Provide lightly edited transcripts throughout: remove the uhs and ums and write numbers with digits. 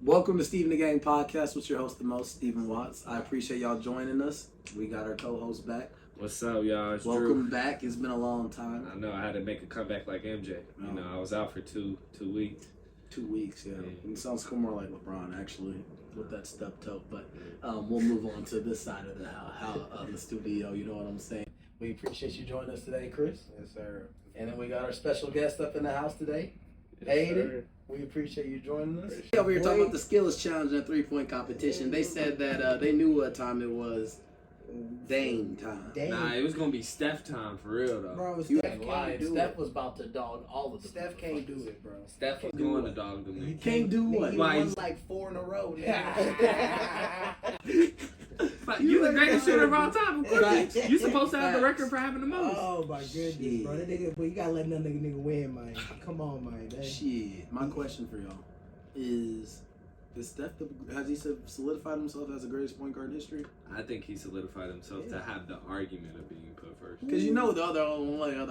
Welcome to Stephen the Gang Podcast with your host, the most, Stephen Watts. I appreciate y'all joining us. We got our co-host back. What's up, y'all? It's Welcome Drew. back. It's been a long time. I know I had to make a comeback like MJ. You know, I was out for two weeks. 2 weeks, yeah. It sounds more like LeBron, actually, with that stub toe. But we'll move on to this side of the studio. You know what I'm saying? We appreciate you joining us today, Chris. Yes, sir. And then we got our special guest up in the house today, Yes, Aiden. sir. We appreciate you joining us. Over here talking about the skills challenge and 3-point competition. They said that they knew what time it was. Dame time. Nah, it was gonna be Steph time for real though. Bro, You Steph ain't lying. can't do Steph it. was about to dog all of them. Steph can't do it, bro. Steph was do going what? to dog to He me. Can't do what? He Why? won like 4 in a row. But you the greatest shooter of all time. Of course, you supposed to have the record for having the most. Oh my goodness, Shit. bro. That nigga, but you gotta let another nigga win, man. Come on, man. Shit. My question for y'all is Steph, has he solidified himself as the greatest point guard in history? I think he solidified himself to have the argument of being put first. Because you know the other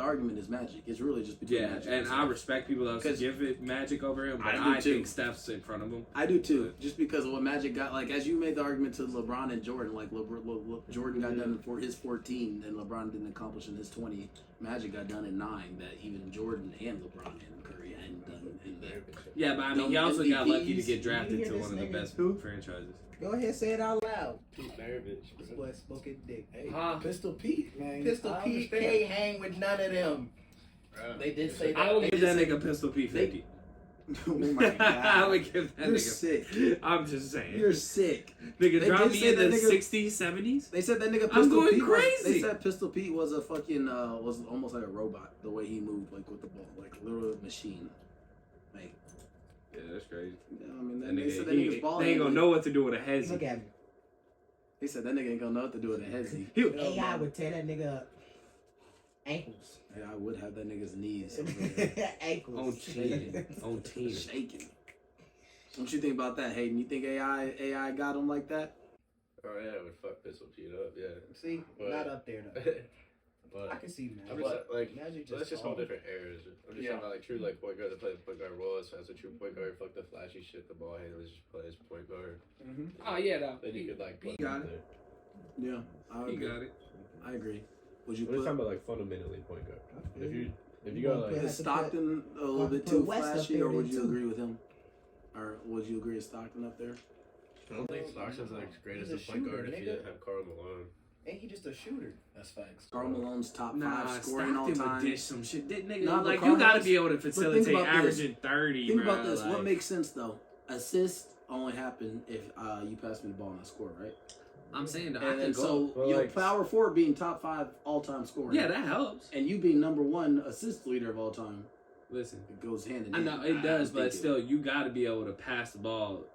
argument is Magic. It's really just between Yeah, Magic and I respect people that 'Cause give it Magic over him, but I do I too. think Steph's in front of him. I do too, just because of what Magic got. Like, as you made the argument to LeBron and Jordan, like Jordan got done for his 14, and LeBron didn't accomplish in his 20. Magic got done in 9, that even Jordan and LeBron and Curry hadn't done in there. Yeah, but I mean, he Them also got lucky to MVPs. get drafted You to hear one of this the nigga? best Who? franchises. Go ahead, say it out loud. Pete Maravich. This boy smoking dick. Hey, Huh? Pistol Pete, man. Pistol I Pete understand. can't hang with none of them. They did say that. I will They give did that say- nigga Pistol P50. Oh my god. I would give that You're nigga. sick. I'm just saying. You're sick. Nigga, They drop did me say in the that nigga- 60s, 70s. They said that nigga I'm Pistol going Pete crazy. they said Pistol Pete was a fucking was almost like a robot. The way he moved, like with the ball, like a little machine. Like, Yeah, that's crazy. yeah, I mean, That they nigga, said that nigga's they balling. ain't gonna know what to do with a headsy. Look at me. They said that nigga ain't gonna know what to do with a headsy. AI would tear that nigga up. Ankles. Hey, I would have that nigga's knees over there Ankles. On team. On team. shaking. What you think about that, Hayden? You think AI got him like that? Oh yeah, it would fuck Pistol Pete up, yeah. See, But- not up there though. I But can see I'm man. just like Magic that's just tall. whole different eras. I'm just Yeah. talking about like true like point guard that play the point guard role as a true point guard, fuck the flashy shit, the ball handlers just play as point guard. Oh, yeah, though. Then you could like put he got him it. there. Yeah, I He agree. got it. I agree. Would you We're just put talking about like fundamentally point guard. If you You go wanna like put- is Stockton a little bit put too West up flashy, there or would then, you too. agree with him? Or would you agree with Stockton up there? I don't think Stockton's like great as He's a a point shooter, guard if you nigga. have Karl Malone. Ain't he just a shooter? That's facts. Karl Malone's top Nah, 5 scoring all Stockton would time. dish some shit. That nigga, Nah, but like, Karl you gotta Malone's- be able to think facilitate about this. averaging 30, Think bro. about this. Like, What makes sense though? Assists only happen if you pass me the ball and I score, right? I'm saying that I And can then go. so Well, your like- power forward being top 5 all time scorer. Yeah, that helps. And you being number 1 assist leader of all time, Listen, it goes hand in I hand. know it does, I but think still, you got to be able to pass the ball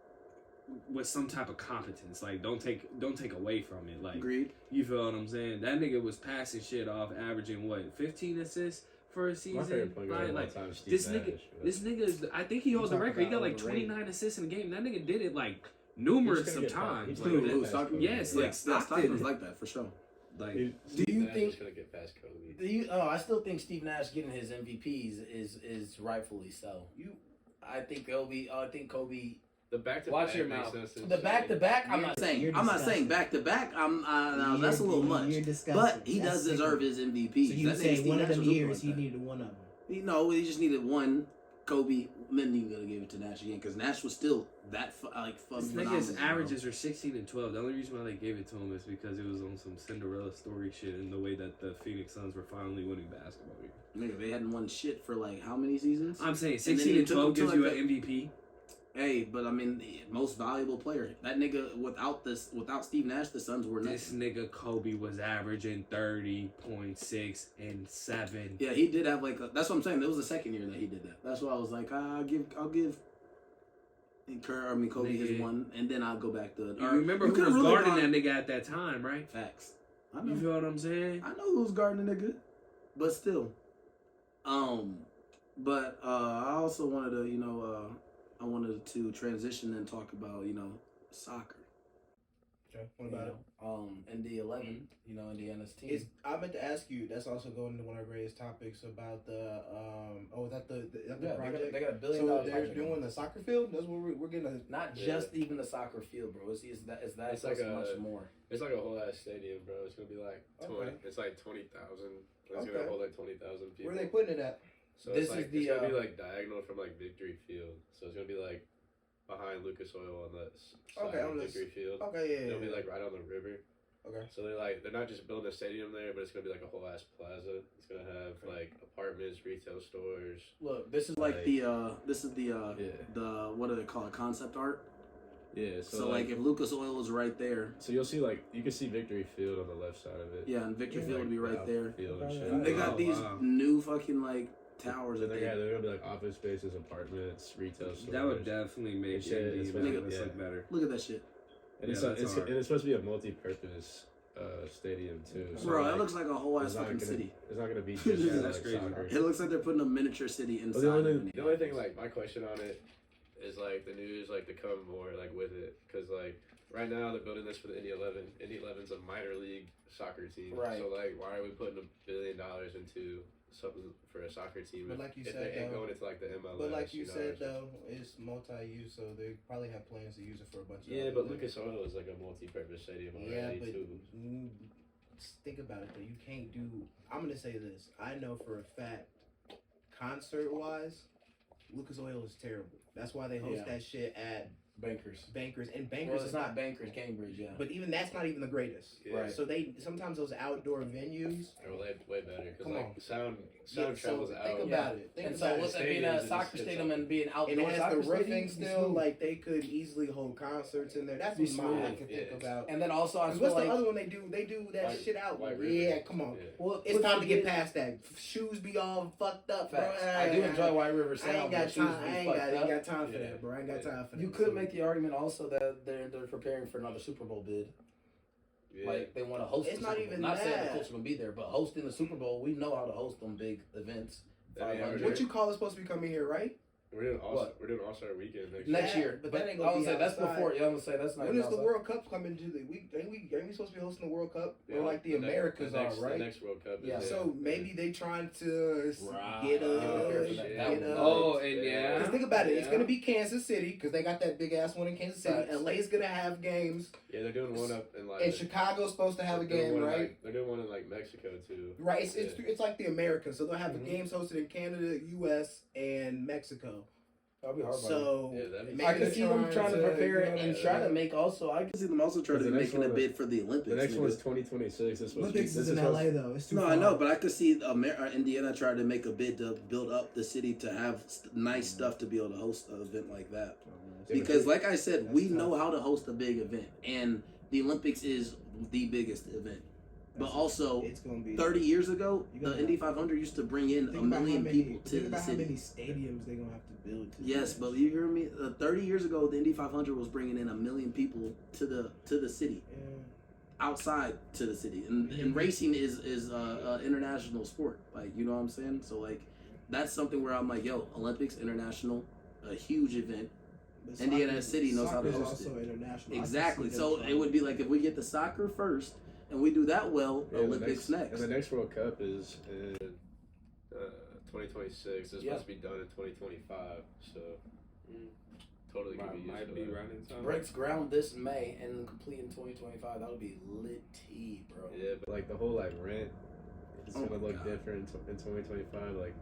with some type of competence. Like, don't take away from it. Like, Agreed. you feel what I'm saying? That nigga was passing shit off, averaging what 15 assists for a My season. favorite point guard Right? of all Like, time is Steve this Nash. nigga, this nigga is. I think he holds the talk record. He got about like overrated. 29 assists in a game. That nigga did it like numerous He's of gonna get times. he's Like, gonna Who, get who, past Stockton? Kobe. Yes, Yeah, like Stockton's Stockton. like that for sure. like Do you Steve Nash think- is gonna get past Kobe? Do you? Oh, I still think Steve Nash getting his MVPs is rightfully so. I think Kobe. I think Kobe. The back to Watch back your makes mouth. no sense The to back me. to back. I'm You're- not saying. you're I'm not disgusting. saying back to back. No, that's a little much. You're disgusting. But he That's does sickening. deserve his MVP. So you That nigga say Steve one of Nash them was years like he that. needed one of them. He just needed one. Kobe, then he gonna give it to Nash again because Nash was still that fun. this nigga's averages are 16 and 12. The only reason why they gave it to him is because it was on some Cinderella story shit and the way that the Phoenix Suns were finally winning basketball. Nigga, they hadn't won shit for like how many seasons? I'm saying then 16 he and took 12 him to, gives like, you the- an MVP. Hey, but I mean, the most valuable player. That nigga without Steve Nash, the Suns were This nothing. nigga Kobe was averaging 30.6 and 7. Yeah, he did have that's what I'm saying. It was the second year that he did that. That's why I was like, I'll give Kobe his Nigga. one, and then I'll go back to. You remember who could've was really guarding gone- that nigga at that time, right? Facts. I You know. feel what I'm saying? I know who's guarding the nigga, but still. But I also wanted to, I wanted to transition and talk about, soccer. Okay. What about it? Indy 11. Indiana's team. I meant to ask you. That's also going into one of our greatest topics about the. Is that the project? They got $1 billion. So they're doing the soccer field. That's what we're getting. Not just even the soccer field, bro. It's like much more. It's like a whole ass stadium, bro. It's gonna be like 20. Okay. It's like 20,000. It's Okay. gonna hold like 20,000 people. Where are they putting it at? So This it's like is the, it's gonna be like diagonal from like Victory Field. So it's gonna be like behind Lucas Oil on the side Okay, on of this- Victory Field. Okay, yeah. It'll be like right on the river. Okay. So they're not just building a stadium there, but it's gonna be like a whole ass plaza. It's gonna have like apartments, retail stores. Look, this is like Yeah. the what do they call it? Concept art. Yeah. So like if Lucas Oil is right there, so you'll see you can see Victory Field on the left side of it. yeah, and Victor Yeah, Field would be right there. Field and Okay. shit. And they got Oh, these wow. new fucking like towers. And That they're gonna be like office spaces, apartments, retail stores. That would definitely make It's- Indy it's- Indianapolis yeah. look better. Look at that shit, And it's, Yeah, that's it's, hard. and it's supposed to be a multi-purpose stadium too. So bro. like, That looks like a whole ass it's not fucking gonna- city. It's not gonna be just Yeah, that's like crazy. soccer. It looks like they're putting a miniature city inside. Well, of the only thing, Indianapolis. like my question on it is like the news like to come more like with it, because like right now they're building this for the Indy 11. Indy 11's a minor league soccer team. Right. So like, why are we putting $1 billion into something for a soccer team? But like you if said, they ain't though- going into like the MLS. But like you know, said or though, it's multi-use, so they probably have plans to use it for a bunch of. yeah, other but things. Lucas Oil is like a multi-purpose stadium Yeah, already but too. think about it though. You can't do. I'm gonna say this. I know for a fact, concert-wise, Lucas Oil is terrible. That's why they host Yeah. that shit at Bankers. Bankers, and Well, Bankers it's is not Bankers, Cambridge. Yeah. But even that's not even the greatest. Yeah. Right. So they sometimes those outdoor venues. They're way better because Come like on. sound Yeah, travels so out. think about it. Think And about so it. what's that being Stadiums a is soccer just- stadium and being outdoor And it has soccer the roofing stadium? still. Smooth. Like they could easily hold concerts in there. That's Be what I smooth, can yeah. think about. And then also I What's feel the like other one they do? They do that White- shit out. White River. Yeah, come on. Yeah. well, It's time to get past that. Shoes be all fucked up, bro. Facts. I do enjoy White River I Sound. ain't but got shoes time. be I ain't fucked got up. time for Yeah. that, bro. I ain't got time for that. You could make the argument also that they're preparing for another Super Bowl bid. Yeah. Like they want to host. It's the not Super Bowl. even Not saying that. the Colts will be there, but hosting the Super Bowl, we know how to host them big events. I mean, 500. What you call it supposed to be coming here, right? We're doing What? All-Star weekend next Next Yeah, year, but but that ain't I gonna was be say that's outside. before. Yeah, I'm gonna say that's not. When even is the outside. World Cup coming to the week? Ain't we supposed to be hosting the World Cup? Yeah, Or like the next- Americas the next, are, right? The next World Cup. Yeah. Is So maybe they trying to Right. get Get prepared for that. get That Oh, and yeah. Because think about it, it's Yeah. gonna be Kansas City because they got that big ass one in Kansas City. Facts. LA's gonna have games, Yeah, they're doing one up in like. and Chicago's supposed to have a they're doing game, one in, right? like- they're doing one in like Mexico too. Right. It's like the Americans, so they'll have Mhm. the games hosted in Canada, U.S., and Mexico. That'd be hard. So Yeah, that'd be- maybe I can they're see them trying to prepare you know, and try to make also. I can see them also trying to The be next making a one- bid for the Olympics. The next nigga. one is 2026. This Olympics this is in supposed- LA though. It's too No, far. I know, but I could see Indiana try to make a bid to build up the city to have nice stuff to be able to host an event like that. Because, like I said, That's we tough. know how to host a big event, and the Olympics is the biggest event. But also, it's gonna be 30 years ago, You the gotta- Indy 500 used to bring in Think a about how million many- people to think the about how city. many stadiums they're gonna have to build. To do Yes, this. but you hear me? 30 years ago, the Indy 500 was bringing in a million people to the city, Yeah. outside to the city, and racing is international sport. Like, you know what I'm saying? So like, that's something where I'm like, yo, Olympics, international, a huge event. But Indiana soccer- City knows how to soccer's host it. also international. I can Exactly. see So them it trying. would be like if we get the soccer first and we do that well, Yeah, the Olympics next. And the next World Cup is in 2026. It's Yeah. supposed to be done in 2025. So totally could be used Might for be that. right in time. Breaks ground this May and complete in 2025. That'll be lit tea, bro. Yeah, but like the whole like rent, it's Oh gonna my look God. different in 2025. Like,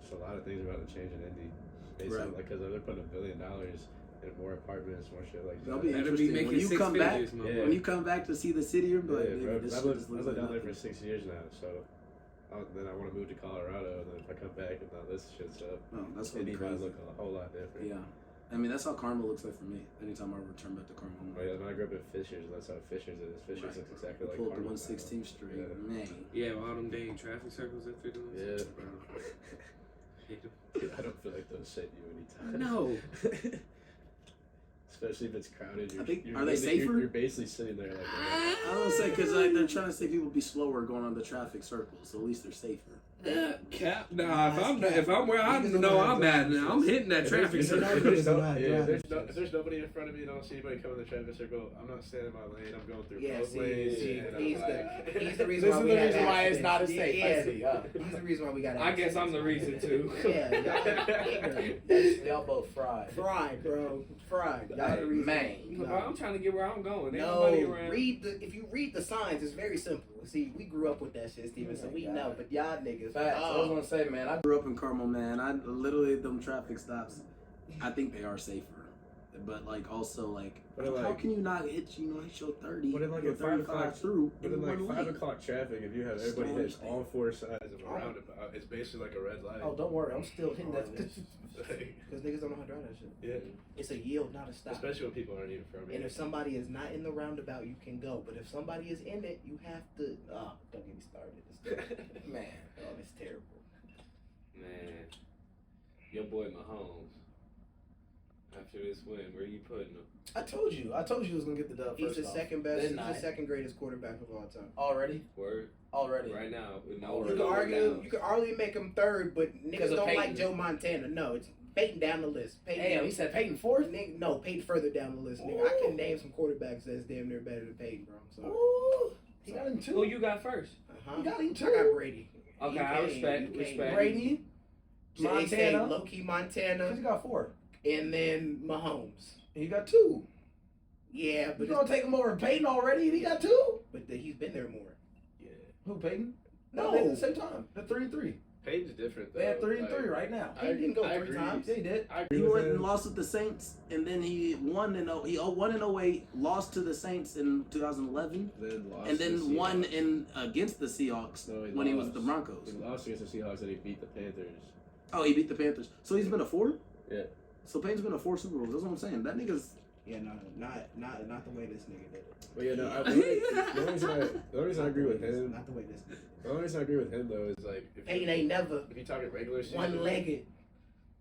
there's a lot of things about to change in Indy. Based on Right. like, cause they're putting $1 billion in more apartments, more shit like That'll that. be That'd interesting. be When making you six come back, figures, my Yeah. boy. when you come back to see the city, you're like, Yeah, nigga, bro. this I've shit lived, just I've looks lived like down there for nothing. 6 years now, so then I want to move to Colorado. And then if I come back and now this shit's up, No, that's gonna be Indy might crazy. look a whole lot different. Yeah. I mean, that's how Carmel looks like for me. Anytime I return back to Carmel, I'm Right, when I grew up in Fishers, that's how Fishers is. Fishers Right. looks exactly like pull up to Carmel now. 116th Street. Yeah. Man. Yeah, all them dang traffic circles that they're doing. Yeah. Bro. Hate them. I don't feel like those save you anytime. No. Especially if it's crowded. I think- are they safer? You're basically sitting there like. I don't say because like, they're trying to say people be slower going on the traffic circles, so at least they're safer. Cap. Nah, if I'm where I know I'm at, I'm hitting that traffic circle. If there's Driving. if there's nobody in front of me, and I don't see anybody coming in the traffic circle, I'm not staying in my lane. I'm going through Yeah, both see, lanes. and I'm he's like- the reason This why is we the have reason why it's accidents. not a safe. Yeah, I see. he's the reason why we got. I guess I'm the reason too. Yeah, Y'all both fried. fried, bro, fried. Y'all the reason. Man. Bro, I'm trying to get where I'm going. Ain't No, nobody around. if you read the signs, it's very simple. See, we grew up with that shit, Steven, so we know. But y'all niggas, Facts. I was gonna say, man, I grew up in Carmel, man. I literally them traffic stops. I think they are safer, but like also like, But how like- can you not hit your 30? But in like or at 5 35 o'clock through? But in like 5 o'clock traffic, if you have everybody hit Storm. all 4 sides of a roundabout, it's basically like a red light. Oh, don't worry, I'm still hitting that. Like, because niggas don't know how to drive that shit. yeah, It's a yield, not a stop. especially when people aren't even from And here. if somebody is not in the roundabout, you can go. But if somebody is in it, you have to. Oh, don't get me started. It's Man. oh, it's terrible. Man, your boy Mahomes. After this win, where you putting him? I told you he was gonna get the dub He's first the off. second best. Then He's the not. second greatest quarterback of all time. Already? Word. Already. Right now. Oh, You can argue. You can argue make him third, but Because niggas of don't like Peyton. Joe Montana. No, it's Peyton down the list. Peyton Damn, down- he said Peyton fourth? Nigga, no, Peyton further down the list. Nigga, I can name some quarterbacks that's damn near better than Peyton, bro. So, Ooh. He got him Who two. you got first? uh-huh. You got him I too. got Brady. Okay, You I can't- respect. you can't- Respect. Brady. They say Montana. Low-key Cause Montana, he got 4. and then Mahomes. He got 2. Yeah, You but gonna take him over Peyton already? And he got 2. he's been there more. Who Peyton? No. they at the same time. They're 3-3. Peyton's different. Though. They had 3-3 right now. He didn't go I 3 agree. times. They did. I He agree with went and him. lost with the Saints, and then he won in 08, lost to the Saints in 2011, Then lost and to the then won Seahawks. in against the Seahawks No, when he was lost. with the Broncos. He lost against the Seahawks and he beat the Panthers. Oh, he beat the Panthers. So he's been a 4. Yeah. So Payne's been a 4 Super Bowls. That's what I'm saying. That nigga's. Yeah, no, not the way this nigga did it. But yeah, no, the only reason I agree with him, Not the way this nigga. the only reason I agree with him though is like if Peyton ain't never if you talking regular season, one-legged.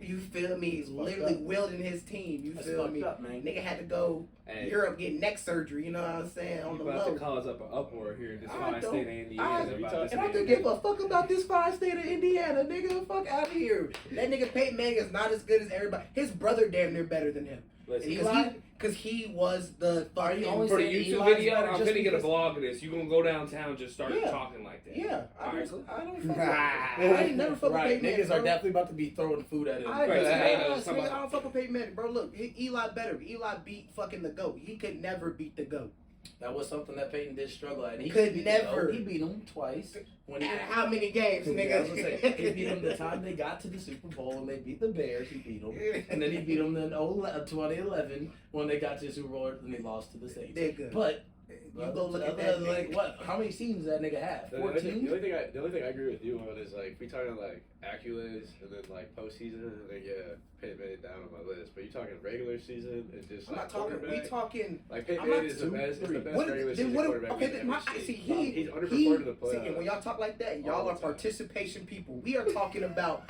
You feel me? He's Fucked literally up. wielding his team. You That's feel fucked me? up, man. Nigga had to go Hey, Europe get neck surgery. You know what I'm saying? On you the about to low. cause up an uproar here in this I fine don't- state of I- Indiana about this And I man. don't give a fuck about this fine state of Indiana, nigga. Fuck out of here. That nigga Peyton Manning is not as good as everybody. His brother damn near better than him. Listen, Because he was the Are you fucking. only for the saying YouTube Eli's video, better I'm just gonna get a because- blog of this. You gonna go downtown, just start Yeah. talking like that. Yeah, I Alright, don't fuck Nah. with I ain't never fuck with Right, Peyton Manning, niggas are bro. definitely about to be throwing food at him. I, Right, I, somebody- I don't fuck with Peyton Manning, bro. Look, Eli better. Eli beat fucking the GOAT. He could never beat the GOAT. That was something that Peyton did struggle at. And he Could beat never. He beat him twice. When he, How many games, Yeah, I nigga? was gonna say, he beat him the time they got to the Super Bowl and they beat the Bears. He beat them, and then he beat them in 2011 when they got to the Super Bowl and they lost to the Saints. Nigga. But You go look at that like nigga. what? How many seasons does that nigga have? The only, thing, 14. the only thing I agree with you on is like if we talking like accolades and then like postseason, then yeah, Peyton Manning down on my list. But you talking regular season and just I'm like not talking. We quarterback, talking. like Peyton I'm not Manning is the best. Is the best What, regular then season what? quarterback. Okay, we've then ever seen. see, He's underperformed in the playoffs. See, and when y'all talk like that, All y'all the are time. participation people. We are talking about.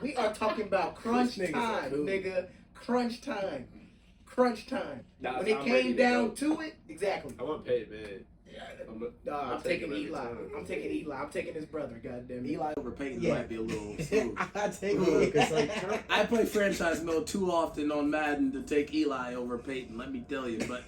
We are talking about crunch This nigga's a time, cool. nigga. Crunch time. Crunch time. Now When it's it Tom came Brady to down go. to it, exactly. I want Peyton Manning. I'm taking Eli. I'm taking Eli. I'm taking his brother. Goddamn it. Eli. Over Peyton Yeah. might be a little smooth. I take Because, it. I play franchise mode too often on Madden to take Eli over Peyton. Let me tell you, but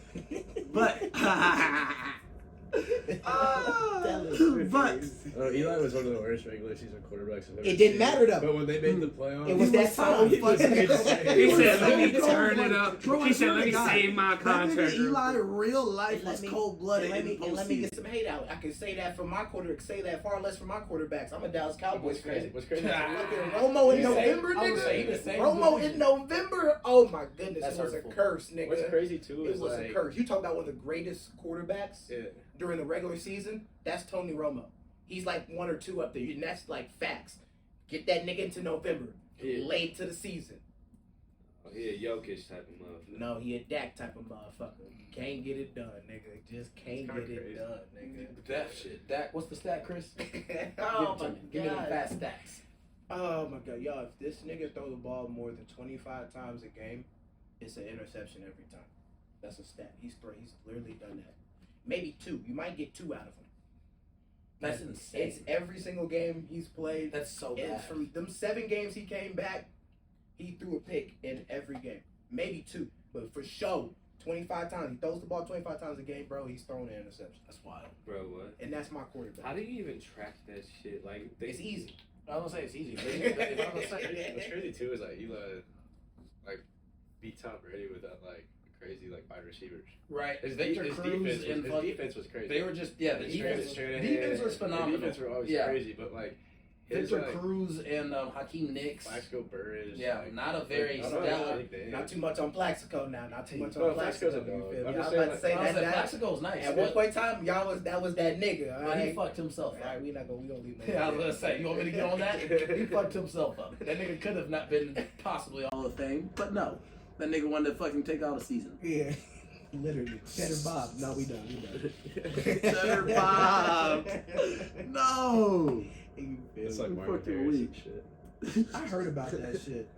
but Eli was one of the worst regular season quarterbacks I've ever It didn't seen. matter, though. But when they made the playoffs, It was that time. He was He said, "Let me so turn it cold-blooded. up." Bro, I He swear said, "Let to me God, save my that contract." nigga Eli, real life And let was me- cold blooded and in let me get postseason. some hate out. I can say that for my say that far less for my quarterbacks. I'm a Dallas Cowboys what's crazy? fan. What's crazy? Fucking Romo in You say- November, I would say nigga. the same Romo division. in November. Oh my goodness, That's it was hurtful. a curse, nigga. What's crazy too It is was like a curse. You talk about one of the greatest quarterbacks yeah. during the regular season. That's Tony Romo. He's like 1 or 2 up there, and that's like facts. Get that nigga into November, Yeah. late to the season. Oh, he a Jokic type of motherfucker. No, he a Dak type of motherfucker. Can't get it done, nigga. Just can't It's get kinda it crazy. done, nigga. That shit. Dak. What's the stat, Chris? Oh my Give me the god. fast stats. Oh my god, y'all! If this nigga throw the ball more than 25 times a game, it's an interception every time. That's a stat. He's literally done that. Maybe 2. You might get 2 out of him. That's insane. It's every single game he's played. That's so And bad. from them 7 games he came back, he threw a pick in every game. Maybe 2, but for sure, 25 times. He throws the ball 25 times a game, bro. He's throwing an interception. That's wild. Bro, what? And that's my quarterback. How do you even track that shit? Like, It's easy. I don't say it's easy. But if I'm gonna say, What's crazy too is like Eli, like beat Tom Brady with that like crazy like wide receivers. right, His, Victor his Cruz defense, and his fucking, defense was crazy. they were just the His defense. Shanahan, Defense was the phenomenal. defense were always Yeah. crazy, but like his Victor like, Cruz and Hakeem Nicks. Plaxico Burress. Yeah, like, not a very I don't know, stellar. like, damn. Not too much on Plaxico now. Not too much No, on Plaxico's Plaxico. a dog. You feel I'm me? I just was about saying, to like, say I was like, that. Plaxico's nice. At one point in time, y'all was that nigga. All But he right. fucked himself All right, up. we don't leave. Yeah, I was gonna say, you want me to get on that? He fucked himself up. That nigga could have not been possibly Hall of Fame, but no, that nigga wanted to fucking take out a season. Yeah, literally. Cheddar Bob. No, we done. Cheddar Bob. No. It's like You Marvin fucking Harris weak. and shit. I heard about that shit.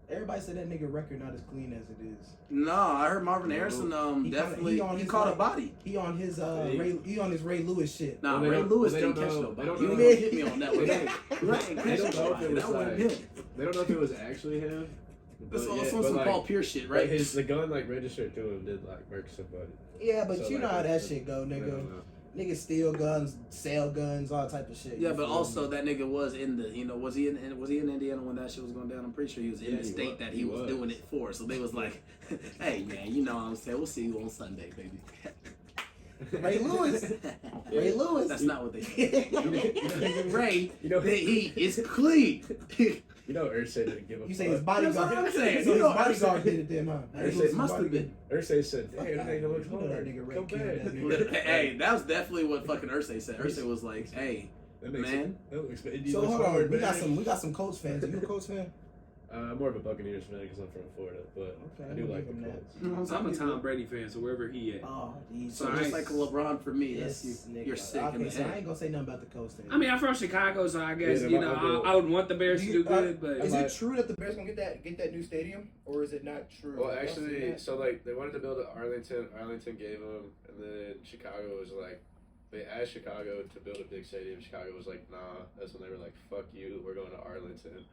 Everybody said that nigga record not as clean as it is. No, I heard Marvin Harrison He definitely on he his, caught a like, body. He on his Hey. he on his Ray Lewis shit. Nah, Well, they Ray don't- Lewis they didn't don't catch know- nobody. they don't You know- didn't hit me on that one. They You didn't They don't catch know if nobody. it was That wasn't like- him. They don't know if it was actually him. This but was yeah, some but, like, Paul Pierce shit, Right, right? the gun like registered to him did like murk somebody. Yeah, but So, you like, know how that it's- shit go, I nigga. don't know. Niggas steal guns, sell guns, all type of shit. Yeah, You but feel also me? that nigga was in the, was he in Indiana when that shit was going down? I'm pretty sure he was in Yeah, the he state was. that he He was was. doing it for. So they was like, hey man, you know what I'm saying? We'll see you on Sunday, baby. Ray Lewis. Ray Lewis. That's not what they did. Ray, You know, he is clean. you know, Ursay didn't give a You fuck. say his bodyguard. That's what I'm saying. So You his know, bodyguard Ursay- did it then, huh? Ursay His must have bodyguard. been. Ursay said, Fuck "Damn, that nigga looks nigga. You know that nigga Ray Come killed back." that nigga. Hey, that was definitely what fucking Ursay said. Ursay was like, hey, That makes man. it- that looks bad. So hold on, we got some Colts fans. Are you a Colts fan? I'm more of a Buccaneers fan because I'm from Florida, but Okay, I do I'll like give the him that. Colts. I'm a Tom Brady fan, so wherever he at. Oh, So So just I- like LeBron for me, this that's you. nigga. You're sick in Okay, the so I head. ain't gonna say nothing about the Colts then. I mean, I'm from Chicago, so I guess Yeah, you my know uncle- I would want the Bears to do good, but Is it true that the Bears gonna get that new stadium, or is it not true? Well, Y'all seen actually, that? so like they wanted to build it Arlington. Arlington gave them, and then Chicago was like, they asked Chicago to build a big stadium. Chicago was like, nah. That's when they were like, fuck you, we're going to Arlington.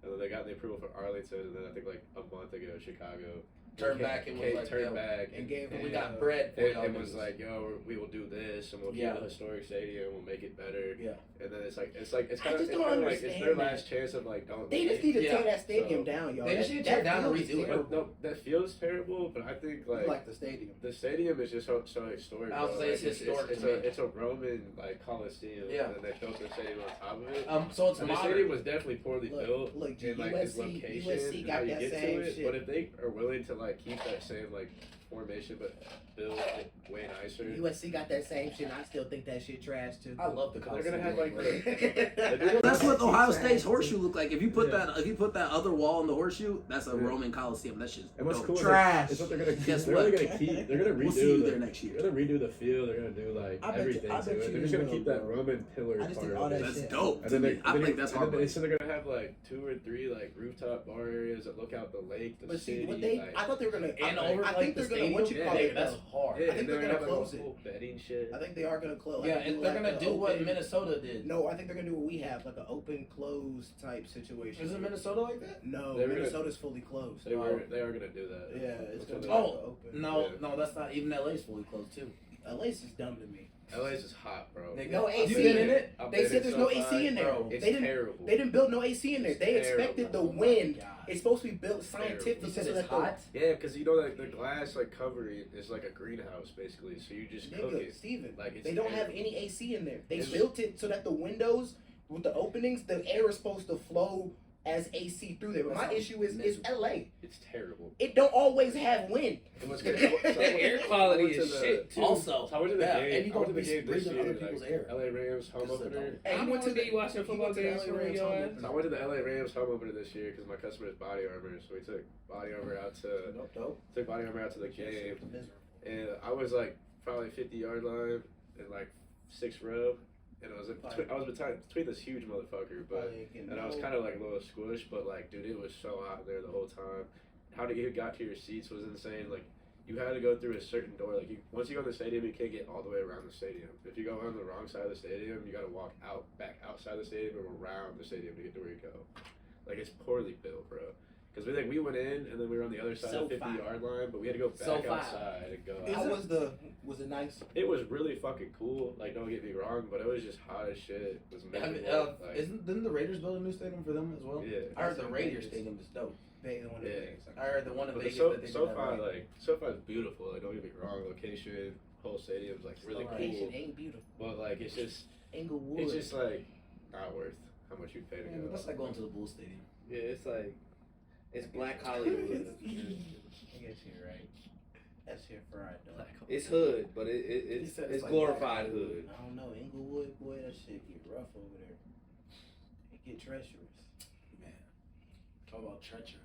And then they got the approval for Arlington, and then I think like a month ago, Chicago turned back and was like, turned yo, back and gave we got bread for y'all. It was niggas. like, yo, we will do this, and we'll Yeah. keep the historic stadium, we'll make it better. Yeah. And then it's kind of just it's don't kind of like it's understand their that. last chance of like don't. They just leave. need to Yeah. tear that stadium So- down, y'all. They just need to tear down and field is redo it. terrible. But no, that feels terrible, but I think like the stadium. the stadium is just so historic. I would bro. say it's Like, historic It's to me. it's a Roman like Coliseum, Yeah. and then they built their stadium on top of it. So it's And the stadium modern. was definitely poorly built Look, in like its location USC and got how you that get same to it. shit. But if they are willing to like keep that same like formation but build it way nicer, USC got that same shit. And I still think that shit trash too. I love the they're gonna Coliseum. have like the. That's what Ohio State's Trash. horseshoe looked like. If you put Yeah. that other wall in the horseshoe, that's a Yeah. Roman Coliseum. That shit's and what's dope. cool Trash. is what they're gonna keep. Guess They're what? only gonna keep. They're gonna redo. We'll see you the, there next year. They're gonna redo the field. They're gonna do like I bet you- everything I to bet it. you They're just gonna will, keep that bro. Roman pillar I just part think of all it. that That's shit. dope. And To then me. I think that's and then they hard. said they're gonna have like 2 or 3 like rooftop bar areas that look out the lake, the But city. see, what they, like, I thought they were gonna. And I, over I like think the they're gonna stadium. what you call Yeah, it. that's though. hard. yeah, I think and they're they're gonna gonna have like close a it. whole betting shit. I think they are gonna close. Yeah, I think and do they're like gonna a do what open- Minnesota did. No, I think they're gonna do what we have, like an open close type situation. Isn't Minnesota like that? No, They were gonna- Minnesota's fully closed. They are gonna do that. Yeah, it's That's gonna what be they- Oh, open. No, Yeah. no, that's not even LA's fully closed too. LA's is dumb to me. LA's is hot, bro. Nigga, No I've AC. been in it. I've They been said there's no so AC in there. bro. It's They didn't. terrible. They didn't build no AC in there. They It's expected the terrible. wind. God. It's supposed to be built You scientifically said so it's that the hot. Yeah, because you know like the glass like covering is like a greenhouse basically, so you just cook nigga, it. Steven, Like it's they don't have terrible. any AC in there. They It's- built it so that the windows with the openings, the air is supposed to flow as AC through there. But my issue is LA. It's terrible. It don't always have wind. And what's good- Air quality I went to is the- shit too. Also, So I went to the yeah, game. and you I went to gonna the be game this breathing year. other people's Like, air. LA Rams home This is a opener. dumb- Hey, How you went long to did you watch a you football went to the game LA for Rams your home ass? opener. So I went to the LA Rams home opener this year because my customer's body armor. So we took body armor out to the game, and I was like probably 50-yard line and like 6th row, and I was between this huge motherfucker, but and I was kind of like a little squished, but like dude, it was so hot there the whole time. How to get got to your seats was insane. Like you had to go through a certain door. Like once you go in the stadium, you can't get all the way around the stadium. If you go on the wrong side of the stadium, you got to walk back outside the stadium and around the stadium to get to where you go. Like it's poorly built, bro. Because we went in and then we were on the other side of the 50-yard line, but we had to go back outside and go. How was it nice? It was really fucking cool. Like don't get me wrrong, but it was just hot as shit. It was miserable. Didn't the Raiders build a new stadium for them as well? Yeah. I heard the Raiders stadium is dope. I heard the one in But Vegas. the SoFi is beautiful. Like don't get me wrong, location, whole stadium's like really Location cool. ain't beautiful. But like it's just Inglewood. it's just like not worth how much you pay to Yeah, go. but that's like going to the Bulls stadium. Yeah, it's like it's Black Hollywood. I guess you're right. That's your fried dog. It's hood, but it's like glorified hood. I don't know. Inglewood, boy, that shit get rough over there. It get treacherous. Man, talk about treacherous.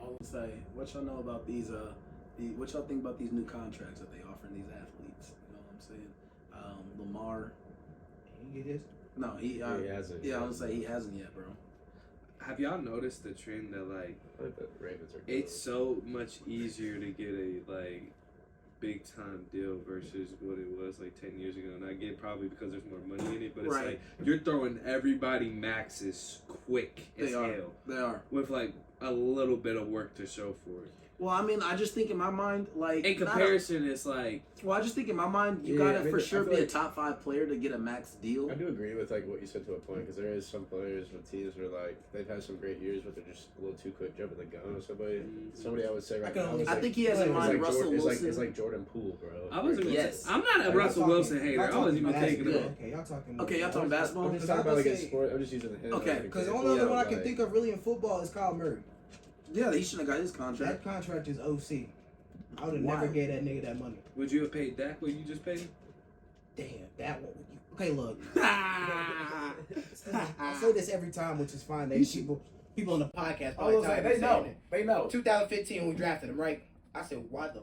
I was gonna say, what y'all know about these? What y'all think about these new contracts that they offering these athletes? You know what I'm saying? Lamar. He get his. No, he hasn't. Yeah, I was gonna say he hasn't yet, bro. Have y'all noticed the trend that like I think the Ravens are good. it's so much easier to get a like big time deal versus what it was like 10 years ago? And I get probably because there's more money in it, but it's Right. like you're throwing everybody maxes quick as hell They are. with like a little bit of work to show for it. Well, I mean, I just think in my mind, like In comparison, it's like I just think in my mind, you Yeah, gotta I mean, for I sure feel be a like- top 5 player to get a max deal. I do agree with like what you said to a point because there is some players with teams where like they've had some great years, but they're just a little too quick jumping the gun with somebody. Somebody I would say right can now. only is I like, think he has in is mind like Russell Wilson. It's like Jordan Poole, bro. I wasn't. Yes. I'm not a Like, Russell Wilson hater. I wasn't even That's taking good. it. Okay, y'all talking. Okay, y'all talking basketball? I'm just Because I talking about would like a say- sport. I'm just using him. Okay, as an Because the example. only other one I Like, can think of really in football is Kyle Murray. Yeah, he shouldn't have got his contract. That contract is OC. I would have Why? never gave that nigga that money. Would you have paid Dak what you just paid him? Damn, that one. Okay, look. I say this every time, which is fine. They people on the podcast. I was probably saying, tired of they know. saying it. They know. 2015 when we drafted him, right? I said, why the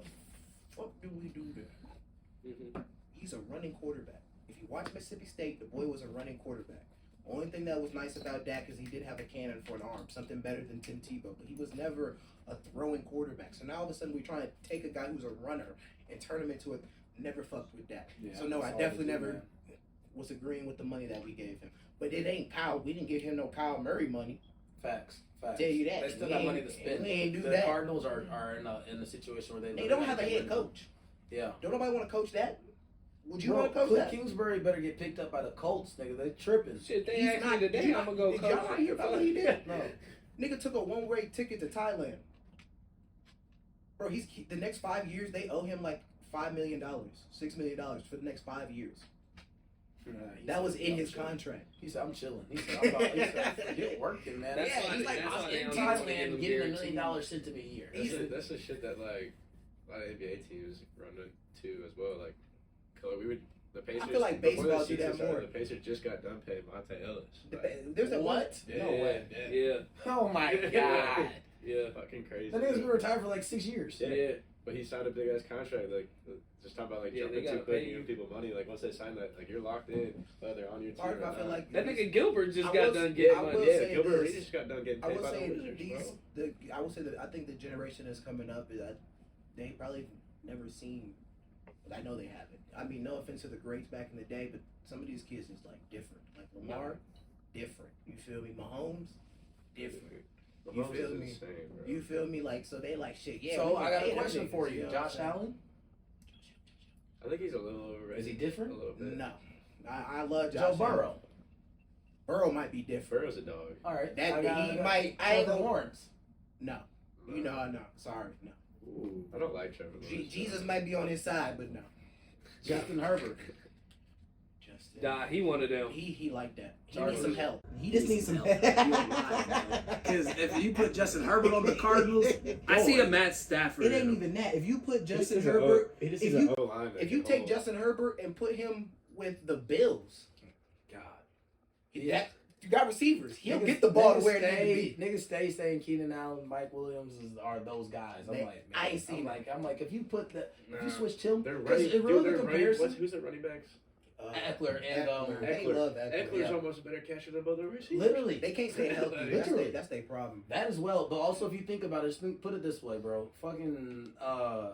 fuck do we do that? He's a running quarterback. If you watch Mississippi State, the boy was a running quarterback. Only thing that was nice about Dak is he did have a cannon for an arm, something better than Tim Tebow, but he was never a throwing quarterback. So now all of a sudden we're trying to take a guy who's a runner and turn him into a never fucked with Dak. Yeah, So no, I that's definitely all they do, never was agreeing with the money that we gave him. But it ain't Kyle. We didn't give him no Kyle Murray money. Facts. Tell you that. They still We got money ain't- to spend. we ain't do the that. Cardinals are in a situation where They don't have a head coach. Yeah. Don't nobody want to coach that? Would you Bro, want to coach Cliff that? Kingsbury better get picked up by the Colts, nigga. They tripping. Shit, they He's asked not- me today. did I'm gonna go did coach. y'all not hear about what he did? No. Nigga took a one-way ticket to Thailand. Bro, the next 5 years they owe him like $5 million, $6 million for the next 5 years. That was in his contract. He said, "I'm chilling." He said, "Forget working, man." That's That's why- he's like, that's "I'm why in they don't give Thailand him getting $1 guaranteed. million sent to me a year." That's the shit that like a lot of NBA teams run into as well. Like, the Pacers. feel like before the baseball do season that started, more. The Pacers just got done paying Monte Ellis. Like, There's a What? yeah, No way. Yeah. Oh my god! Yeah, fucking crazy. That nigga's been retired for like 6 years. Yeah. But he signed a big ass contract. Like, just talking about like Yeah, they jumping gotta too quick pay and you. giving people money. Like once they sign that, like you're locked in, whether they're on your team Mark, or I feel not. like That nigga Gilbert just I got will- done I getting will money. Yeah, say Gilbert this. Arenas just got done getting I paid will by the say Wizards, bro. I will say that I think the generation that's coming up is that they probably never seen. I know they haven't. I mean, no offense to the greats back in the day, but some of these kids is like different. Like Lamar, different. You feel me? Mahomes, different. You Mahomes feel is me? insane, bro. You feel me? Like so they like shit. Yeah. So we I got can a pay question them for niggas, you, know what I'm Josh saying? Allen. I think he's a little overrated. Is he different? A little bit. No, I love Josh Joe Allen. Burrow. Burrow might be different. Burrow's a dog. All right. That I got- he I got might. I ain't Trevor gonna. Lawrence. No, you know, no. Sorry, no. Ooh, I don't like Trevor Lawrence. Jesus might be on his side, but no. Justin Herbert. Justin. Nah, he one of them. He like that. He Chargers. needs some help. He just needs some help. Because if you put Justin Herbert on the Cardinals, I see a boy, Matt Stafford. It ain't in him. even that. If you put He Justin just needs Herbert, He just if needs you- an O-line that if you can take hold. Justin Herbert and put him with the Bills, God. that you got receivers. He'll Niggas- get the ball to niggas where it stay, needs to be. Niggas stay saying Keenan Allen, Mike Williams are those guys. I'm They- like, man, I ain't seen I'm like, if you put if you Nah, switched him, They're because running. it really Dude, the they're running. comparison. Who's the running backs? Eckler and They love Eckler. Eckler's almost a better catcher than both the receivers. literally. They can't stay healthy. Literally. That's their problem. That as well, but also if you think about it, put it this way, bro. Fucking I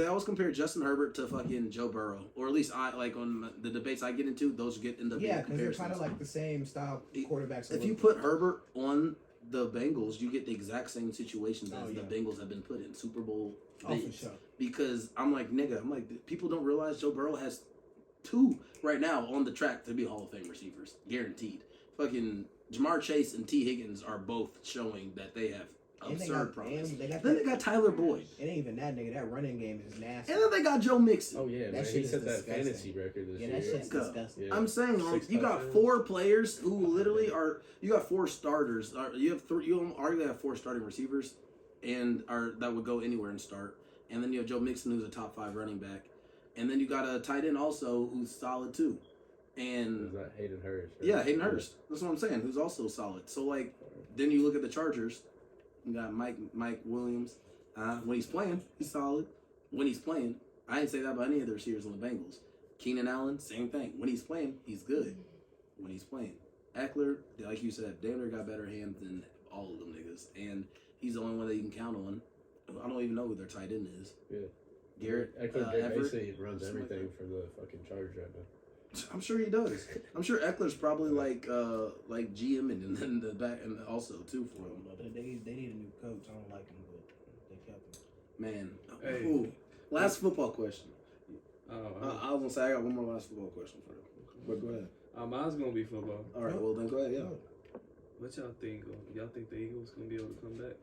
always compare Justin Herbert to fucking Joe Burrow, or at least I like on the debates I get into. Those end up being Yeah, because they're kind of comparisons. like the same style quarterbacks. If you put Herbert on the Bengals, you get the exact same situations as yeah. the Bengals have been put in Super Bowl for days. sure. Because I'm like, people don't realize Joe Burrow has 2 right now on the track to be Hall of Fame receivers, guaranteed. Fucking Jamar Chase and T. Higgins are both showing that they have absurd promise. Then they got Tyler Boyd. It ain't even that nigga. That running game is nasty. And then they got Joe Mixon. Oh yeah, That man. shit He is set that disgusting. fantasy record this Yeah, year. that shit's Go. disgusting. Yeah. I'm saying, 6 you got touchdowns. 4 players who literally are. You got 4 starters. You have 3. You arguably have 4 starting receivers, and that would go anywhere and start. And then you have Joe Mixon, who's a top 5 running back, and then you got a tight end also who's solid too. And Is that Hayden Hurst? Right? yeah, Hayden Hurst. That's what I'm saying. Who's also solid. So like, then you look at the Chargers. You got Mike Williams. When he's playing, he's solid. When he's playing, I didn't say that about any of the receivers on the Bengals. Keenan Allen, same thing. When he's playing, he's good. When he's playing, Eckler, like you said, Danner got better hands than all of them niggas, and he's the only one that you can count on. I don't even know who their tight end is. Yeah. Garrett Eckler Everett. basically runs something like everything for the fucking Chargers right now. I'm sure he does. I'm sure Eckler's probably like GM and then the back and also too for him. But they need a new coach. I don't like him, but they kept him. Man. Hey. Ooh. Last football question. I Oh, was gonna say I got one more last football question for you. But go ahead. mine's gonna be football. All right. Well then go ahead. Yeah. What y'all think? Y'all think the Eagles gonna be able to come back?